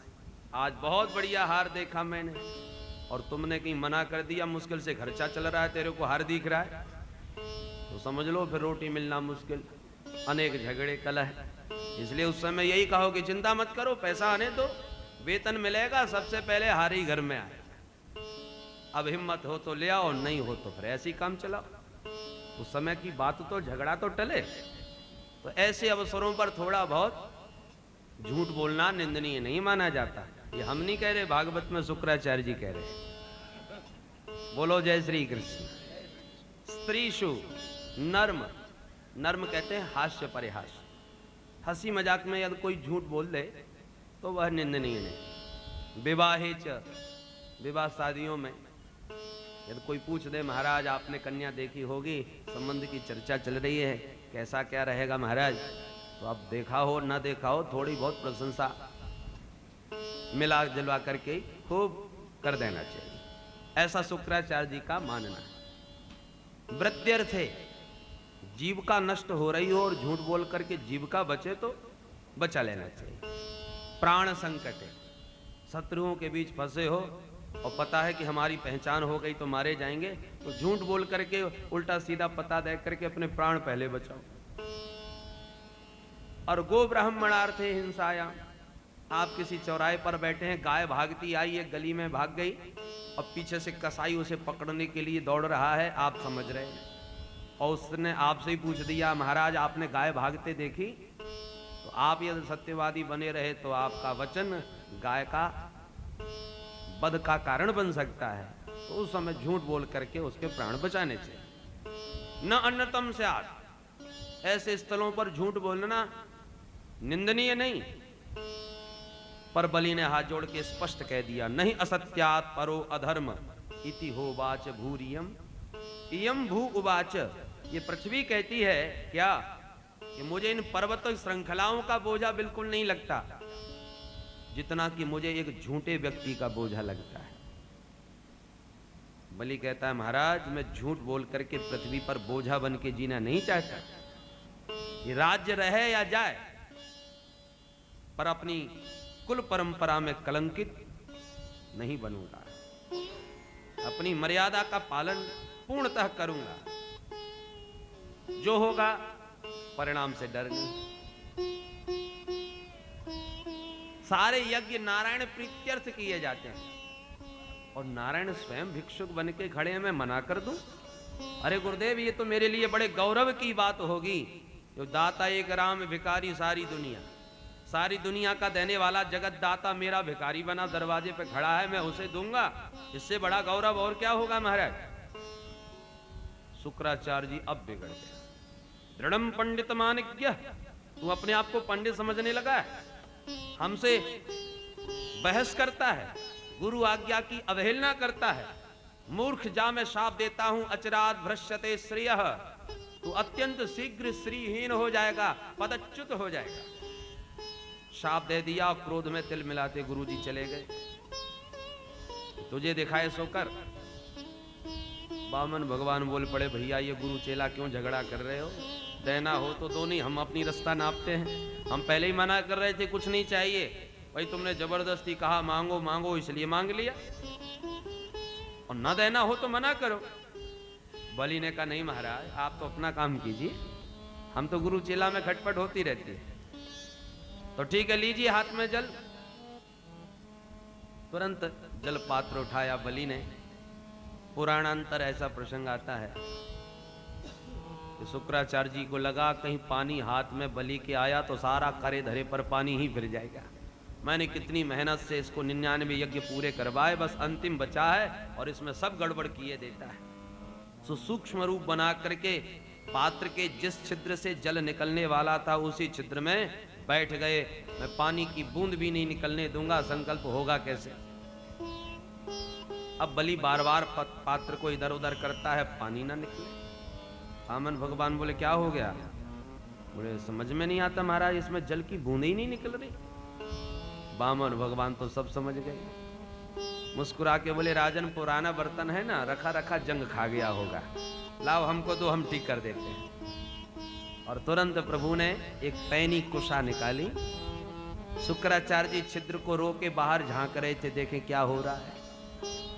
[SPEAKER 2] आज बहुत बढ़िया हार देखा मैंने, और तुमने कहीं मना कर दिया, मुश्किल से खर्चा चल रहा है, तेरे को हार दिख रहा है, तो समझ लो फिर रोटी मिलना मुश्किल, अनेक झगड़े कलह। इसलिए उस समय यही कहो कि चिंता मत करो, पैसा आने दो, वेतन मिलेगा, सबसे पहले हार ही घर में आए। अब हिम्मत हो तो ले आओ, नहीं हो तो फिर ऐसी काम चलाओ। उस समय की बात तो, झगड़ा तो टले। तो ऐसे अवसरों पर थोड़ा बहुत झूठ बोलना निंदनीय नहीं माना जाता। ये हम नहीं कह रहे, भागवत में शुक्राचार्य जी कह रहे। बोलो जय श्री कृष्ण। स्त्रीषु नर्म, नर्म कहते हैं हास्य परिहास, हंसी मजाक में यदि कोई झूठ बोल दे तो वह निंदनीय नहीं। विवाहे च, विवाह शादियों में यदि कोई पूछ दे महाराज आपने कन्या देखी होगी, संबंध की चर्चा चल रही है, कैसा क्या रहेगा महाराज, तो अब देखा हो ना देखा हो, थोड़ी बहुत प्रशंसा मिला जुलवा करके खूब कर देना चाहिए, ऐसा शुक्राचार्य जी का मानना है। वृद्ध्यर्थे, जीविका नष्ट हो रही हो और झूठ बोल करके जीविका बचे तो बचा लेना चाहिए। प्राण संकट, शत्रुओं के बीच फंसे हो और पता है कि हमारी पहचान हो गई तो मारे जाएंगे, तो झूठ बोल करके उल्टा सीधा पता दे करके अपने प्राण पहले बचाओ। और गो ब्राह्मणार्थे हिंसायाम, आप किसी चौराहे पर बैठे हैं, गाय भागती आई एक गली में भाग गई और पीछे से कसाई उसे पकड़ने के लिए दौड़ रहा है, आप समझ रहे हैं, और उसने आपसे ही पूछ दिया महाराज आपने गाय भागते देखी, तो आप यदि सत्यवादी बने रहे तो आपका वचन गाय का वध का कारण बन सकता है, तो उस समय झूठ बोल करके उसके प्राण बचाने चाहिए। न अन्नतम स्यात्, ऐसे स्थलों पर झूठ बोलना निंदनीय नहीं। पर बलि ने हाथ जोड़ के स्पष्ट कह दिया, नहीं असत्यात् परो अधर्म इति होवाच भूरियम इयम भू उवाच। ये पृथ्वी कहती है क्या कि मुझे इन पर्वत श्रृंखलाओं का बोझा बिल्कुल नहीं लगता, जितना कि मुझे एक झूठे व्यक्ति का बोझा लगता है। बलि कहता है महाराज मैं झूठ बोल करके पृथ्वी पर बोझा बन के जीना नहीं चाहता, ये राज्य रहे या जाए, पर अपनी कुल परंपरा में कलंकित नहीं बनूंगा, अपनी मर्यादा का पालन पूर्णतः करूंगा, जो होगा परिणाम से डर नहीं। सारे यज्ञ नारायण प्रीत्यर्थ किए जाते हैं और नारायण स्वयं भिक्षुक बन के खड़े हैं, मैं मना कर दूं? अरे गुरुदेव ये तो मेरे लिए बड़े गौरव की बात होगी, जो दाता एक राम भिखारी सारी दुनिया, सारी दुनिया का देने वाला जगत दाता मेरा भिखारी बना दरवाजे पे खड़ा है, मैं उसे दूंगा, इससे बड़ा गौरव और क्या होगा महाराज। शुक्राचार्य जी अब बिगड़ गए। दृढ़म पंडित मानिज्ञ, तू अपने आप को पंडित समझने लगा है, हमसे बहस करता है, गुरु आज्ञा की अवहेलना करता है। मूर्ख जा मैं शाप देता हूं, अचरात भ्रश्यते श्रेयः, तू अत्यंत शीघ्र श्रीहीन हो जाएगा, पदच्युत हो जाएगा। शाप दे दिया और क्रोध में तिल मिलाते गुरुजी चले गए। तुझे दिखाए सोकर बामन भगवान बोल पड़े, भैया ये गुरु चेला क्यों झगड़ा कर रहे हो? देना हो तो दो, नहीं हम अपनी रास्ता नापते हैं। हम पहले ही मना कर रहे थे कुछ नहीं चाहिए, भाई तुमने जबरदस्ती कहा मांगो मांगो इसलिए मांग लिया, और न देना हो तो मना करो। बलि ने कहा नहीं महाराज आप तो अपना काम कीजिए, हम तो गुरु चेला में खटपट होती रहती है। तो ठीक है लीजिए हाथ में जल। तुरंत जल पात्र उठाया बलि ने। पुराणांतर ऐसा प्रसंग आता है कि शुक्राचार्य जी को लगा कहीं पानी हाथ में बलि के आया तो सारा करे धरे पर पानी ही फिर जाएगा। मैंने कितनी मेहनत से इसको 99 यज्ञ पूरे करवाए, बस अंतिम बचा है और इसमें सब गड़बड़ किए देता है। सो सूक्ष्म रूप बना करके पात्र के जिस छिद्र से जल निकलने वाला था उसी छिद्र में बैठ गए। मैं पानी की बूंद भी नहीं निकलने दूंगा, संकल्प होगा कैसे? अब बलि बार बार पात्र को इधर उधर करता है, पानी ना निकले। वामन भगवान बोले क्या हो गया? बोले समझ में नहीं आता महाराज, इसमें जल की बूंद ही नहीं निकल रही। वामन भगवान तो सब समझ गए, मुस्कुरा के बोले राजन पुराना बर्तन है ना, रखा रखा जंग खा गया होगा, लाओ हमको दो हम ठीक कर देते हैं। और तुरंत प्रभु ने एक पैनी कुशा निकाली। शुक्राचार्य जी छिद्र को रोके बाहर झांक रहे थे, देखें क्या हो रहा है।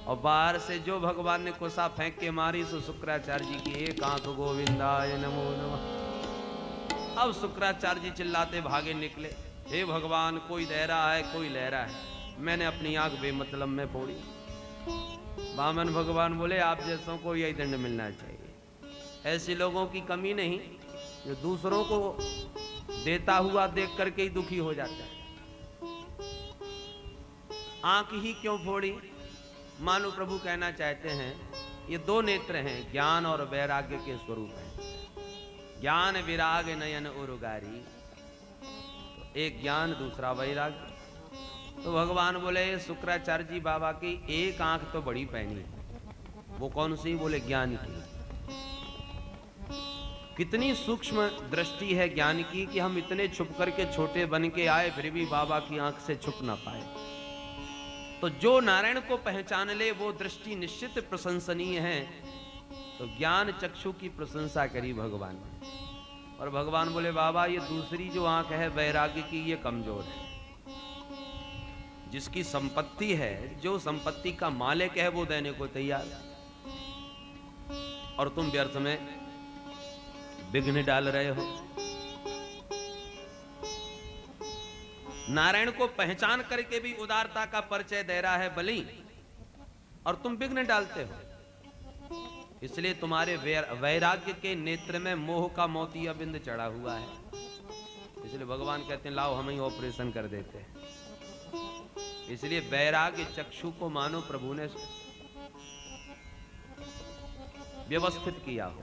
[SPEAKER 2] और बाहर से जो भगवान ने कुशा फेंक के मारी सो शुक्राचार्य जी की एक आंख गोविंदाय नमो नमः। अब शुक्राचार्य जी चिल्लाते भागे निकले, हे भगवान कोई दे रहा है कोई ले रहा है, मैंने अपनी आंख बेमतलब में फोड़ी। वामन भगवान बोले आप जैसों को यही दंड मिलना चाहिए। ऐसे लोगों की कमी नहीं जो दूसरों को देता हुआ देख करके ही दुखी हो जाता है। आंख ही क्यों फोड़ी? मानो प्रभु कहना चाहते हैं ये दो नेत्र हैं, ज्ञान और वैराग्य के स्वरूप हैं। ज्ञान विराग नयन उरुगारी, तो एक ज्ञान दूसरा वैराग्य। तो भगवान बोले शुक्राचार्य जी बाबा की एक आंख तो बड़ी पैनी है, वो कौन सी? बोले ज्ञान की। कितनी सूक्ष्म दृष्टि है ज्ञान की कि हम इतने छुप करके छोटे बन के आए फिर भी बाबा की आंख से छुप ना पाए। तो जो नारायण को पहचान ले वो दृष्टि निश्चित प्रशंसनीय है। तो ज्ञान चक्षु की प्रशंसा करी भगवान ने। और भगवान बोले बाबा ये दूसरी जो आंख है वैराग्य की, ये कमजोर है। जिसकी संपत्ति है, जो संपत्ति का मालिक है वो देने को तैयार है, और तुम व्यर्थ में विघ्न डाल रहे हो। नारायण को पहचान करके भी उदारता का परिचय दे रहा है बलि, और तुम विघ्न डालते हो। इसलिए तुम्हारे वैराग्य के नेत्र में मोह का मोतिया बिंद चढ़ा हुआ है। इसलिए भगवान कहते हैं लाओ हम ही ऑपरेशन कर देते हैं। इसलिए वैराग्य चक्षु को मानो प्रभु ने व्यवस्थित किया हो,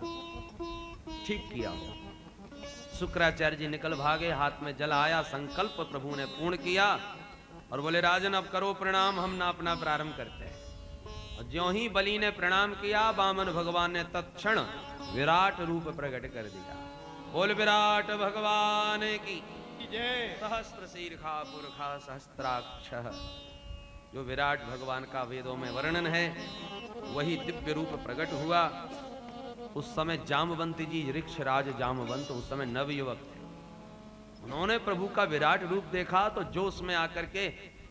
[SPEAKER 2] ठीक किया हो। शुक्राचार्य जी निकल भागे, हाथ में जल आया, संकल्प प्रभु ने पूर्ण किया और बोले राजन अब करो प्रणाम, हम ना अपना प्रारंभ करते हैं। और ज्यों ही बलि ने प्रणाम किया, वामन भगवान ने तत्क्षण विराट रूप प्रकट कर दिया। बोल विराट भगवान की जय। सहस्त्र शीर्षा पुरखा सहस्त्राक्ष, जो विराट भगवान का वेदों में वर्णन है वही दिव्य रूप प्रकट हुआ। उस समय जामवंत जी, ऋक्षराज जामवंत उस समय नवयुवक थे। उन्होंने प्रभु का विराट रूप देखा तो जोश में आकर के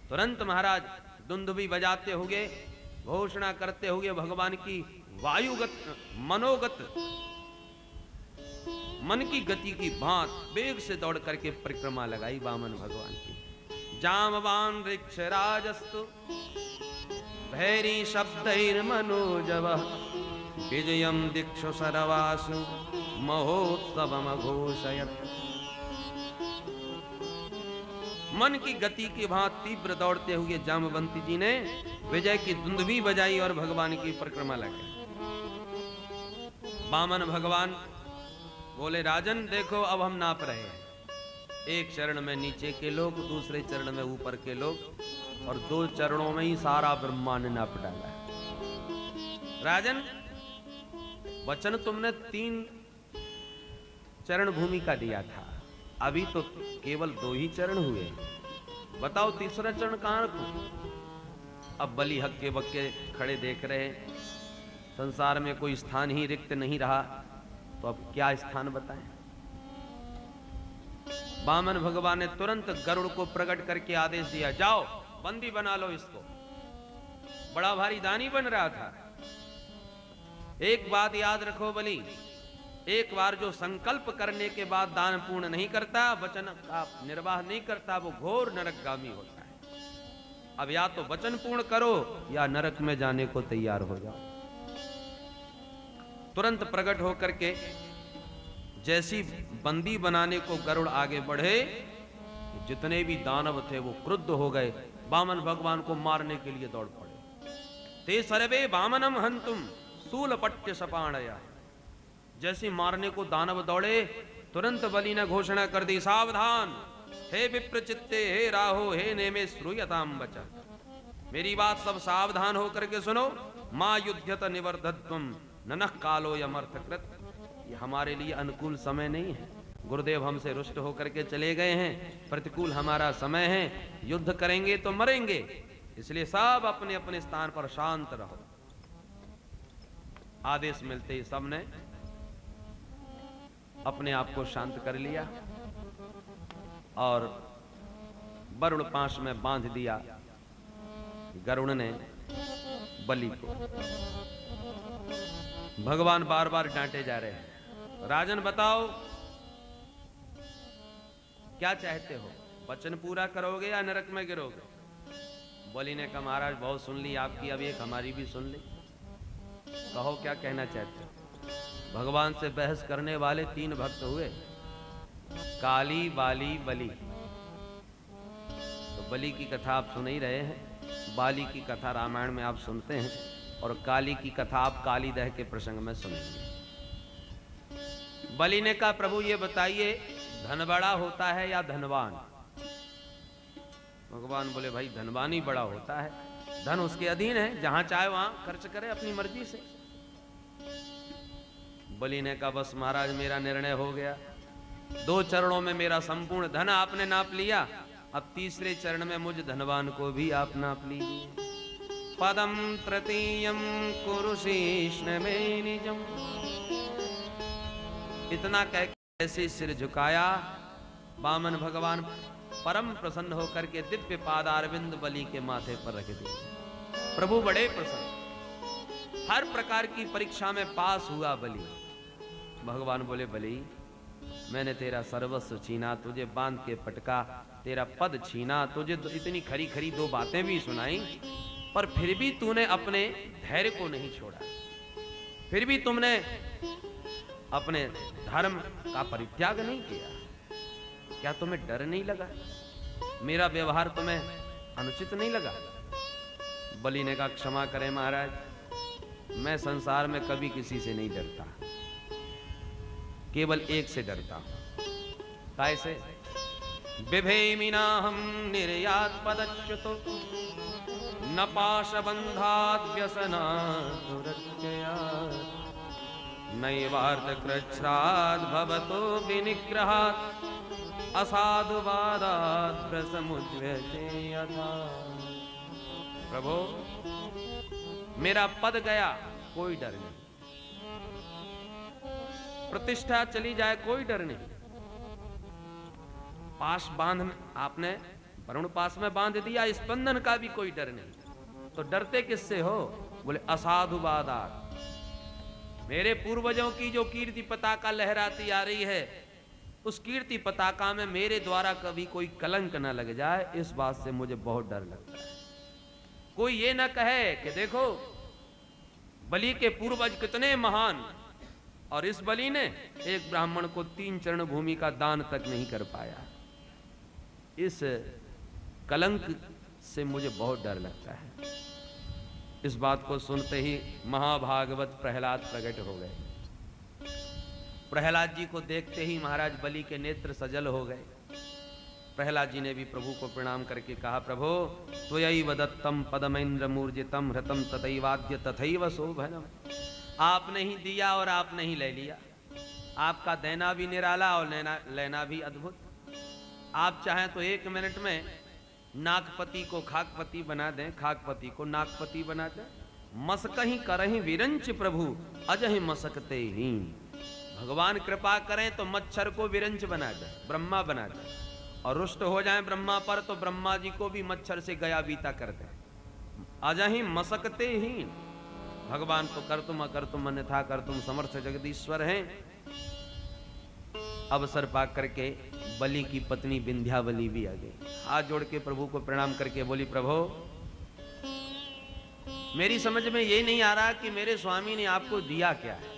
[SPEAKER 2] तुरंत महाराज दुंदुभी बजाते हुए, घोषणा करते हुए भगवान की वायुगत मनोगत मन की गति की भांत वेग से दौड़ करके परिक्रमा लगाई वामन भगवान की। जामवान ऋक्षराजस्तु भैरी शब्दैर मनोजवः विजयम दीक्षु सरवासु महोत्सवम घोषयत्। मन की गति की भांति तीव्र दौड़ते हुए जामवंती जी ने विजय की दुंदुभी बजाई और भगवान की परिक्रमा लगाई। वामन भगवान बोले राजन देखो अब हम नाप रहे हैं, एक चरण में नीचे के लोग, दूसरे चरण में ऊपर के लोग, और 2 चरणों में ही सारा ब्रह्मांड नाप डाला है। राजन वचन तुमने 3 चरण भूमि का दिया था, अभी तो केवल 2 ही चरण हुए, बताओ तीसरा चरण कहां रखूं? अब बलि हक्के बक्के खड़े देख रहे हैं, संसार में कोई स्थान ही रिक्त नहीं रहा, तो अब क्या स्थान बताएं? वामन भगवान ने तुरंत गरुड़ को प्रकट करके आदेश दिया, जाओ बंदी बना लो इसको। बड़ा भारी दानी बन रहा था। एक बात याद रखो बलि, एक बार जो संकल्प करने के बाद दान पूर्ण नहीं करता, वचन का निर्वाह नहीं करता, वो घोर नरकगामी होता है। अब या तो वचन पूर्ण करो या नरक में जाने को तैयार हो जाओ। तुरंत प्रकट होकर के जैसी बंदी बनाने को गरुड़ आगे बढ़े, जितने भी दानव थे वो क्रुद्ध हो गए, वामन भगवान को मारने के लिए दौड़ पड़े। ते सर्वे वामनम हंतुम शूलपट्य सपाणया। जैसे मारने को दानव दौड़े, तुरंत बलि ने घोषणा कर दी, सावधान हे विप्रचित्ते, हे राहो, हे नेमे श्रूयताम वचा। मेरी बात सब सावधान होकर के सुनो। मां युध्यत निवर्धत्वम ननः कालो यमर्थकृत। ये हमारे लिए अनुकूल समय नहीं है। गुरुदेव हमसे रुष्ट होकर के चले गए हैं, प्रतिकूल हमारा समय है, युद्ध करेंगे तो मरेंगे, इसलिए सब अपने अपने स्थान पर शांत रहो। आदेश मिलते ही सबने अपने आप को शांत कर लिया और वरुण पाश में बांध दिया गरुड़ ने बलि को। भगवान बार बार डांटे जा रहे हैं, राजन बताओ क्या चाहते हो, वचन पूरा करोगे या नरक में गिरोगे? बलि ने कहा, महाराज बहुत सुन ली आपकी, अब एक हमारी भी सुन ली, कहो क्या कहना चाहते हो। भगवान से बहस करने वाले 3 भक्त हुए, काली, बाली, बलि। तो बलि की कथा आप सुन ही रहे हैं, बाली की कथा रामायण में आप सुनते हैं, और काली की कथा आप काली दह के प्रसंग में सुनेंगे। बलि ने कहा, प्रभु ये बताइए धन बड़ा होता है या धनवान? भगवान बोले, भाई धनवान ही बड़ा होता है, धन उसके अधीन है, जहां चाहे वहां खर्च करे अपनी मर्जी से। बलि ने कहा, बस महाराज मेरा निर्णय हो गया, 2 चरणों में मेरा संपूर्ण धन आपने नाप लिया, अब तीसरे चरण में मुझ धनवान को भी आप नाप लीजिए। पदम तृतीयम कुरुशीष्ण में निजम। इतना कह ऐसे सिर झुकाया, वामन भगवान परम प्रसन्न होकर के दिव्य पादारविंद बलि के माथे पर रख दिए। प्रभु बड़े प्रसन्न, हर प्रकार की परीक्षा में पास हुआ बलि। भगवान बोले, बलि मैंने तेरा सर्वस्व छीना, तुझे बांध के पटका, तेरा पद छीना, तुझे इतनी खरी खरी 2 बातें भी सुनाई, पर फिर भी तूने अपने धैर्य को नहीं छोड़ा, फिर भी तुमने अपने धर्म का परित्याग नहीं किया। क्या तुम्हें डर नहीं लगा? मेरा व्यवहार तुम्हें अनुचित नहीं लगा? बलि ने कहा, क्षमा करें महाराज, मैं संसार में कभी किसी से नहीं डरता, केवल एक से डरता हूं। कैसे? बिभेमिनाहं निर्यात पदच्युतो न पाशबंधात् व्यसनात् दुरत्ययात् नैवार्तकृच्छ्राद् भवतो विनिग्रहात् असाधुवादात् प्रसमुज्ज्वते यथा। प्रभु मेरा पद गया कोई डर नहीं, प्रतिष्ठा चली जाए कोई डर नहीं, पाश बांध आपने वरुण पास में बांध दिया, स्पंदन का भी कोई डर नहीं, तो डरते किससे हो? बोले असाधुवादात्, मेरे पूर्वजों की जो कीर्ति पताका लहराती आ रही है, उस कीर्ति पताका में मेरे द्वारा कभी कोई कलंक न लग जाए, इस बात से मुझे बहुत डर लगता है। कोई ये ना कहे कि देखो बलि के पूर्वज कितने महान, और इस बलि ने एक ब्राह्मण को 3 चरण भूमि का दान तक नहीं कर पाया। इस कलंक से मुझे बहुत डर लगता है। इस बात को सुनते ही महाभागवत प्रहलाद प्रकट हो गए। प्रहलाद जी को देखते ही महाराज बलि के नेत्र सजल हो गए। प्रहलाद जी ने भी प्रभु को प्रणाम करके कहा, प्रभु त्वयैव दत्तम पदमेन्द्र मूर्जितम हृतम तथैवाद्य तथैव शोभनम। आपने ही दिया और आपने ही ले लिया, आपका देना भी निराला और लेना भी अद्भुत। आप चाहें तो 1 मिनट में नागपति को खाकपति बना दें, खाकपति को नागपति बना दें। मसकहीं करहीं विरंच प्रभु अजहि मसकते ही। भगवान कृपा करें तो मच्छर को विरंच बना दें, ब्रह्मा बना दें, और रुष्ट हो जाएं ब्रह्मा पर तो ब्रह्मा जी को भी मच्छर से गया बीता कर दें। अजहि मसकते ही। भगवान तो कर तुम अकर तुम अन्यथा कर तुम समर्थ जगदीश्वर हैं। अवसर पा करके बलि की पत्नी विंध्यावली भी आ गई, हाथ जोड़ के प्रभु को प्रणाम करके बोली, प्रभु मेरी समझ में ये नहीं आ रहा कि मेरे स्वामी ने आपको दिया क्या है।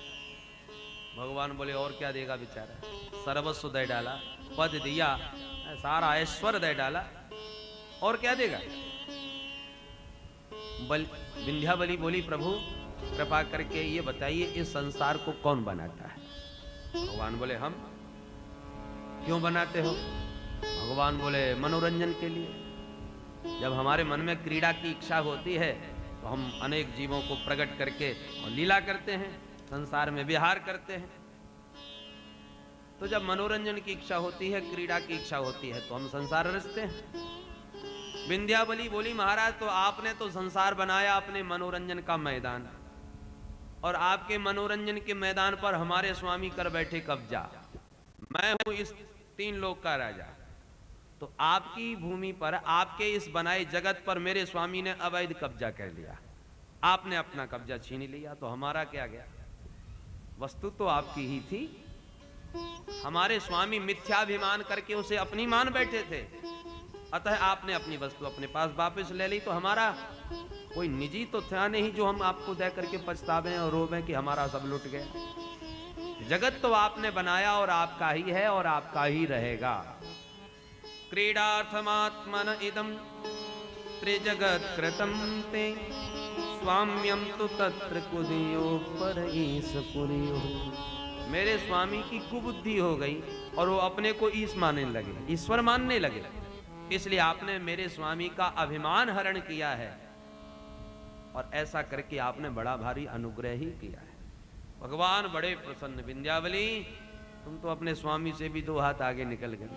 [SPEAKER 2] भगवान बोले, और क्या देगा बेचारा, सर्वस्व दे डाला, पद दिया, सारा ऐश्वर्य दे डाला, और क्या देगा। विंध्यावली बोली, प्रभु कृपा करके ये बताइए इस संसार को कौन बनाता है। भगवान बोले, हम। क्यों बनाते हो। भगवान बोले, मनोरंजन के लिए। जब हमारे मन में क्रीड़ा की इच्छा होती है तो हम अनेक जीवों को प्रकट करके और लीला करते हैं, संसार में विहार करते हैं। तो जब मनोरंजन की इच्छा होती है, क्रीड़ा की इच्छा होती है, तो हम संसार रचते हैं। विंध्यावली बोली, महाराज तो आपने तो संसार बनाया अपने मनोरंजन का मैदान, और आपके मनोरंजन के मैदान पर हमारे स्वामी कर बैठे कब्जा। मैं हूं इस 3 लोक का राजा, तो आपकी भूमि पर, आपके इस बनाए जगत पर मेरे स्वामी ने अवैध कब्जा कर लिया। आपने अपना कब्जा छीन लिया, तो हमारा क्या गया। वस्तु तो आपकी ही थी। हमारे स्वामी मिथ्याभिमान करके उसे अपनी मान बैठे थे, अतः आपने अपनी वस्तु अपने पास वापस ले ली, तो हमारा कोई निजी तो था नहीं जो हम आपको दे करके पछतावें और रोवें कि हमारा सब लुट गया। जगत तो आपने बनाया और आपका ही है और आपका ही रहेगा। क्रीडार्थमात्मन इदं त्रिजगत् कृतं ते स्वाम्यं तु तत्र कुदियो परईश पुरियो। मेरे स्वामी की कुबुद्धि हो गई और वो अपने को ईश मानने लगे, ईश्वर मानने लगे। इसलिए आपने मेरे स्वामी का अभिमान हरण किया है, और ऐसा करके आपने बड़ा भारी अनुग्रह ही किया है। भगवान बड़े प्रसन्न। विंध्यावली, तुम तो अपने स्वामी से भी 2 हाथ आगे निकल गए।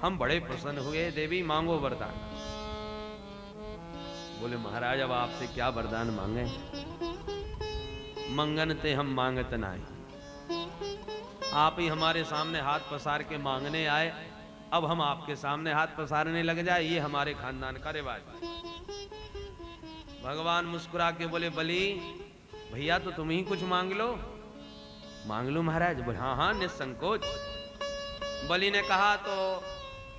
[SPEAKER 2] हम बड़े प्रसन्न हुए। देवी मांगो वरदान। बोले, महाराज अब आपसे क्या वरदान मांगे। मंगन ते हम मांगत नहीं। आप ही हमारे सामने हाथ पसार के मांगने आए, अब हम आपके सामने हाथ पसारने लग जाए, ये हमारे खानदान का रिवाज है। भगवान मुस्कुरा के बोले, बलि भैया तो तुम ही कुछ मांग लो। मांग लो महाराज। बोले, हाँ हाँ निसंकोच। बलि ने कहा, तो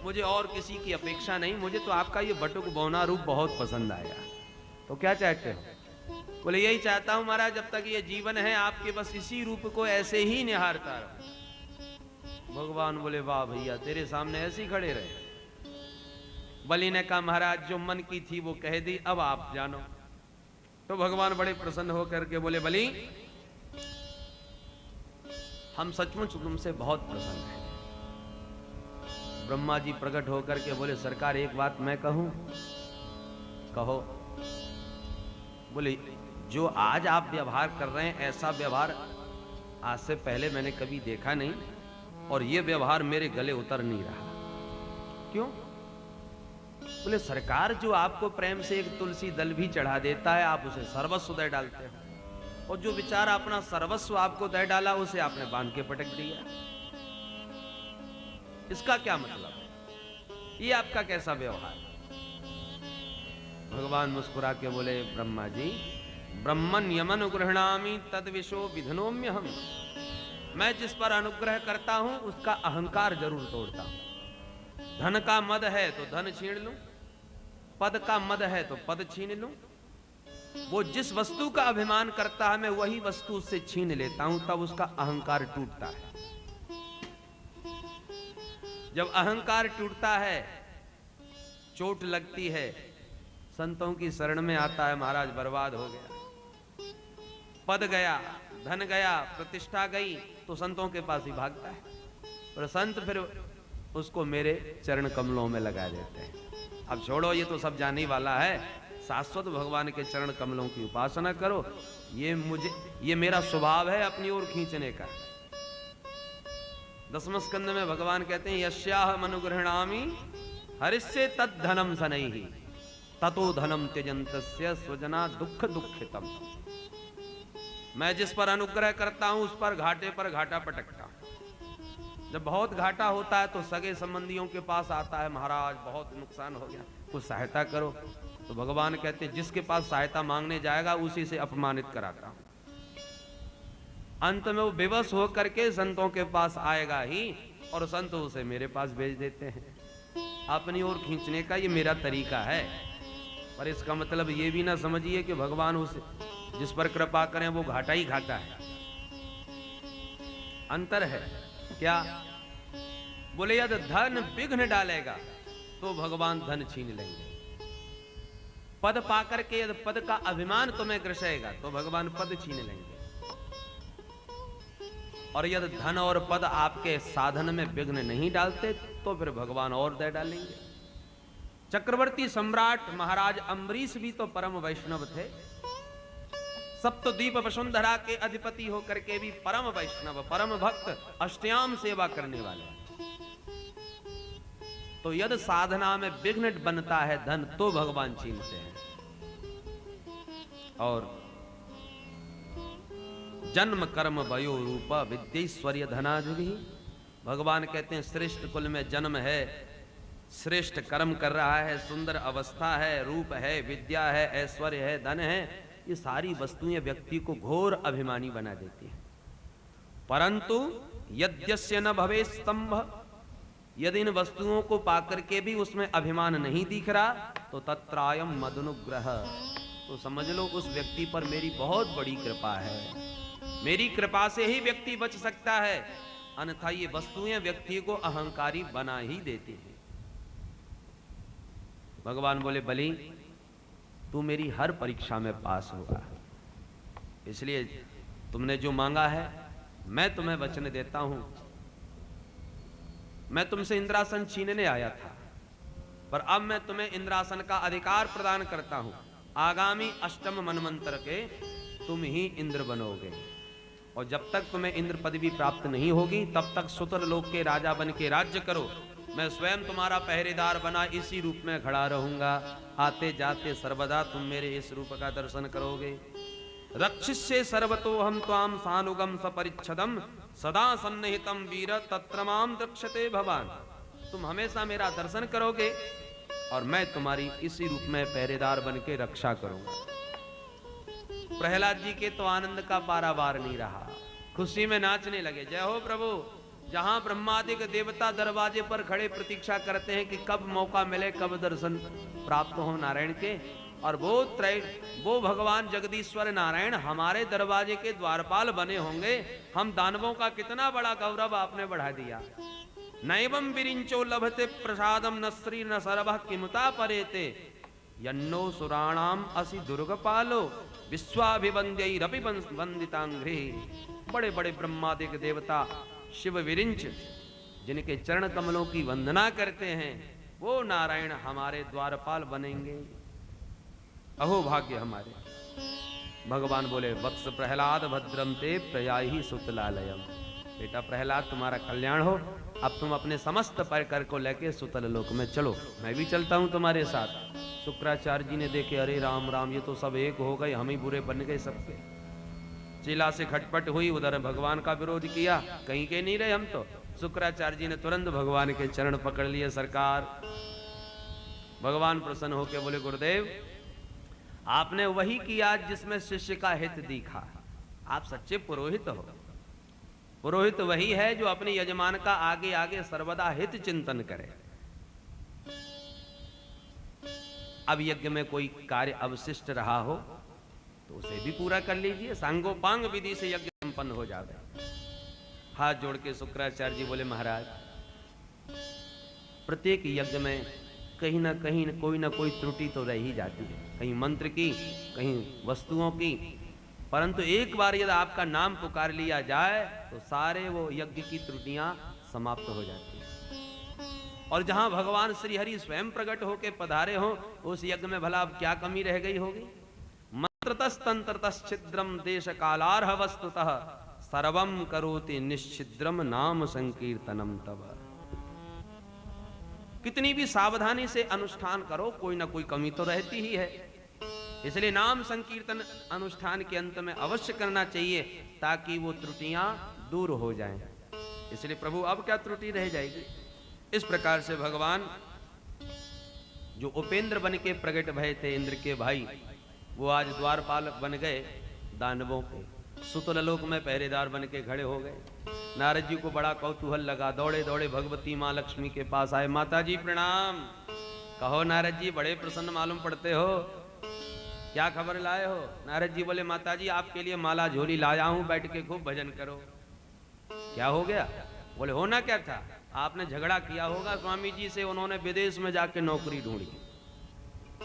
[SPEAKER 2] मुझे और किसी की अपेक्षा नहीं, मुझे तो आपका ये बटुक बौना रूप बहुत पसंद आया। तो क्या चाहते हो। बोले, यही चाहता हूं महाराज, जब तक ये जीवन है आपके बस इसी रूप को ऐसे ही निहारता रहो। भगवान बोले, वाह भैया, तेरे सामने ऐसे ही खड़े रहे। बलि ने कहा, महाराज जो मन की थी वो कह दी, अब आप जानो। तो भगवान बड़े प्रसन्न होकर के बोले, बलि हम सचमुच तुमसे बहुत प्रसन्न हैं। ब्रह्मा जी प्रकट होकर के बोले, सरकार एक बात मैं कहूं। कहो। बोले, जो आज आप व्यवहार कर रहे हैं, ऐसा व्यवहार आज से पहले मैंने कभी देखा नहीं, और ये व्यवहार मेरे गले उतर नहीं रहा। क्यों। बोले, सरकार जो आपको प्रेम से एक तुलसी दल भी चढ़ा देता है, आप उसे सर्वस्व दे डालते हो, और जो बेचारा अपना सर्वस्व आपको दे डाला, उसे आपने बांध के पटक दिया। इसका क्या मतलब है, ये आपका कैसा व्यवहार। भगवान मुस्कुरा के बोले, ब्रह्मा जी ब्रह्मन यमन गृहणामि तद विशो विधनोम्य हम। मैं जिस पर अनुग्रह करता हूं उसका अहंकार जरूर तोड़ता हूं। धन का मद है तो धन छीन लूं, पद का मद है तो पद छीन लूं। वो जिस वस्तु का अभिमान करता है, मैं वही वस्तु उससे छीन लेता हूं, तब उसका अहंकार टूटता है। जब अहंकार टूटता है, चोट लगती है, संतों की शरण में आता है, महाराज बर्बाद हो गया। पद गया, धन गया, प्रतिष्ठा गई, तो संतों के पास ही भागता है, और संत फिर उसको मेरे चरण कमलों में लगा देते हैं। अब छोड़ो, ये तो सब जाने वाला है, शाश्वत भगवान के चरण कमलों की उपासना करो। ये मेरा स्वभाव है अपनी ओर खींचने का। 10वें स्कंद में भगवान कहते हैं, यस्याह मनुगृह्णामि हरिष्ये तद्धनम सनैहि ततो धनम त्यजन्तस्य स्वजना दुख दुखितम। मैं जिस पर अनुग्रह करता हूं उस पर घाटा पटकता हूं। जब बहुत घाटा होता है तो सगे संबंधियों के पास आता है, महाराज बहुत नुकसान हो गया, कुछ सहायता करो। तो भगवान कहते हैं जिसके पास सहायता मांगने जाएगा उसी से अपमानित कराता हूं। अंत में वो बेबस होकर के संतों के पास आएगा ही, और संत उसे मेरे पास भेज देते हैं। अपनी ओर खींचने का ये मेरा तरीका है। पर इसका मतलब ये भी ना समझिए कि भगवान उसे जिस पर कृपा करें वो घाटा ही घाटा है। अंतर है क्या? बोले यदि धन विघ्न डालेगा तो भगवान धन छीन लेंगे। पद पाकर के यदि पद का अभिमान तुम्हें ग्रसेगा तो भगवान पद छीन लेंगे। और यदि धन और पद आपके साधन में विघ्न नहीं डालते तो फिर भगवान और दे डालेंगे। चक्रवर्ती सम्राट महाराज अम्बरीश भी तो परम वैष्णव थे। सप्तद्वीप वसुंधरा के अधिपति होकर के भी परम वैष्णव, परम भक्त, अष्टयाम सेवा करने वाले। तो यदि साधना में विघ्न बनता है धन तो भगवान छीनते हैं। और जन्म कर्म भयो रूप विद्यैश्वर्य धनाजुगी। भगवान कहते हैं श्रेष्ठ कुल में जन्म है, श्रेष्ठ कर्म कर रहा है, सुंदर अवस्था है, रूप है, विद्या है, ऐश्वर्य है, धन है, ये सारी वस्तुएं व्यक्ति को घोर अभिमानी बना देती हैं। परंतु यद्यस्य न भवे स्तंभ, यदि इन वस्तुओं को पाकर के भी उसमें अभिमान नहीं दिख रहा तो तत्रायम मदनुग्रह, तो समझ लो उस व्यक्ति पर मेरी बहुत बड़ी कृपा है। मेरी कृपा से ही व्यक्ति बच सकता है, अन्यथा ये वस्तुएं व्यक्ति को अहंकारी बना ही देती हैं। भगवान बोले बलि तू मेरी हर परीक्षा में पास होगा, इसलिए तुमने जो मांगा है मैं तुम्हें वचन देता हूं। मैं तुमसे इंद्रासन छीनने आया था, पर अब मैं तुम्हें इंद्रासन का अधिकार प्रदान करता हूं। आगामी अष्टम मनवंतर के तुम ही इंद्र बनोगे, और जब तक तुम्हें इंद्र पदवी प्राप्त नहीं होगी तब तक सुतर लोक के राजा बन के राज्य करो। मैं स्वयं तुम्हारा पहरेदार बना इसी रूप में खड़ा रहूंगा। आते जाते सर्वदा तुम मेरे इस रूप का दर्शन करोगे। रक्षिष्ये सर्वतो हम त्वाम सानुगम सपरिच्छदम सदा सन्निहितम वीर तत्र माम रक्षते भवान। तुम हमेशा मेरा दर्शन करोगे और मैं तुम्हारी इसी रूप में पहरेदार बन के रक्षा करूंगा। प्रहलाद जी के तो आनंद का पारावार नहीं रहा, खुशी में नाचने लगे। जय हो प्रभु। जहां ब्रह्मादिक देवता दरवाजे पर खड़े प्रतीक्षा करते हैं कि कब मौका मिले, कब दर्शन प्राप्त हो नारायण के, और वो भगवान जगदीश्वर नारायण हमारे दरवाजे के द्वारपाल बने होंगे। हम दानवों का कितना बड़ा गौरव आपने बढ़ा दिया। नैवं विरिंचो लभते प्रसादम न श्री न सर्वः किमुता परेते यन्नो सुराणाम असि दुर्गपालो विश्वाभिवंद्यैरपि वंदितांघ्रि। बड़े बड़े ब्रह्मादिक देवता शिव विरिंच जिनके चरण कमलों की वंदना करते हैं वो नारायण हमारे द्वारपाल बनेंगे। अहो भाग्य हमारे। भगवान बोले वत्स प्रहलाद भद्रम ते प्रयाहि सुतलालयम। बेटा प्रहलाद तुम्हारा कल्याण हो, अब तुम अपने समस्त परिकर को लेके सुतल लोक में चलो, मैं भी चलता हूं तुम्हारे साथ। शुक्राचार्य जी ने देखे अरे राम राम ये तो सब एक हो गए, हम ही बुरे बन गए सबके। चिला से खटपट हुई, उधर भगवान का विरोध किया, कहीं के नहीं रहे हम तो। शुक्राचार्य जी ने तुरंत भगवान के चरण पकड़ लिए। सरकार भगवान प्रसन्न होकर बोले गुरुदेव आपने वही किया जिसमें शिष्य का हित दिखा। आप सच्चे पुरोहित हो। पुरोहित वही है जो अपने यजमान का आगे आगे सर्वदा हित चिंतन करे। अब यज्ञ में कोई कार्य अवशिष्ट रहा हो तो उसे भी पूरा कर लीजिए, सांगोपांग विधि से यज्ञ संपन्न हो जावे। हाथ जोड़ के शुक्राचार्य जी बोले महाराज प्रत्येक यज्ञ में कहीं ना कहीं कोई ना कोई त्रुटि तो रह ही जाती है, कहीं मंत्र की, कहीं वस्तुओं की, परंतु एक बार यदि आपका नाम पुकार लिया जाए तो सारे वो यज्ञ की त्रुटियां समाप्त हो जाती हैं। और जहां भगवान श्री हरि स्वयं प्रकट होकर पधारे हो उस यज्ञ में भला अब क्या कमी रह गई होगी। मंत्रतस्तंत्रतश्छिद्रम देश कालार्ह वस्तुतः सर्वम करोति निश्छिद्रम नाम संकीर्तनम तव। कितनी भी सावधानी से अनुष्ठान करो, कोई ना कोई कमी तो रहती ही है। इसलिए नाम संकीर्तन अनुष्ठान के अंत में अवश्य करना चाहिए, ताकि वो त्रुटियां दूर हो जाएं। इसलिए प्रभु अब क्या त्रुटि रह जाएगी। इस प्रकार से भगवान जो उपेंद्र बन के प्रकट भय थे, इंद्र के भाई, वो आज द्वारपालक बन गए दानवों के। सुतल लोक में पहरेदार बन के खड़े हो गए। नारद जी को बड़ा कौतूहल लगा, दौड़े दौड़े भगवती माँ लक्ष्मी के पास आए। माता जी प्रणाम। कहो नारद जी, बड़े प्रसन्न मालूम पड़ते हो, क्या खबर लाए हो? नारद जी बोले, माता जी आपके लिए माला झोली लाया हूं, बैठ के खूब भजन करो। क्या हो गया? बोले, होना क्या था, आपने झगड़ा किया होगा स्वामी जी से, उन्होंने विदेश में जाके नौकरी ढूंढी,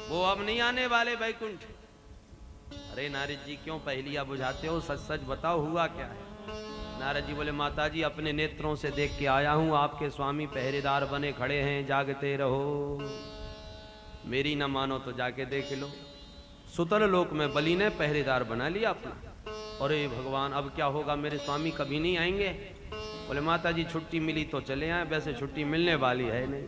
[SPEAKER 2] वो अब नहीं आने वाले वैकुंठ। अरे नारद जी क्यों पहेलियां बुझाते हो, सच सच बताओ हुआ क्या है? नारद जी बोले, माता जी अपने नेत्रों से देख के आया हूं, आपके स्वामी पहरेदार बने खड़े हैं, जागते रहो। मेरी न मानो तो जाके देख लो। सुतल लोक में बलि ने पहरेदार बना लिया अपना। अरे भगवान अब क्या होगा, मेरे स्वामी कभी नहीं आएंगे? बोले, माता जी छुट्टी मिली तो चले आए, वैसे छुट्टी मिलने वाली है नहीं।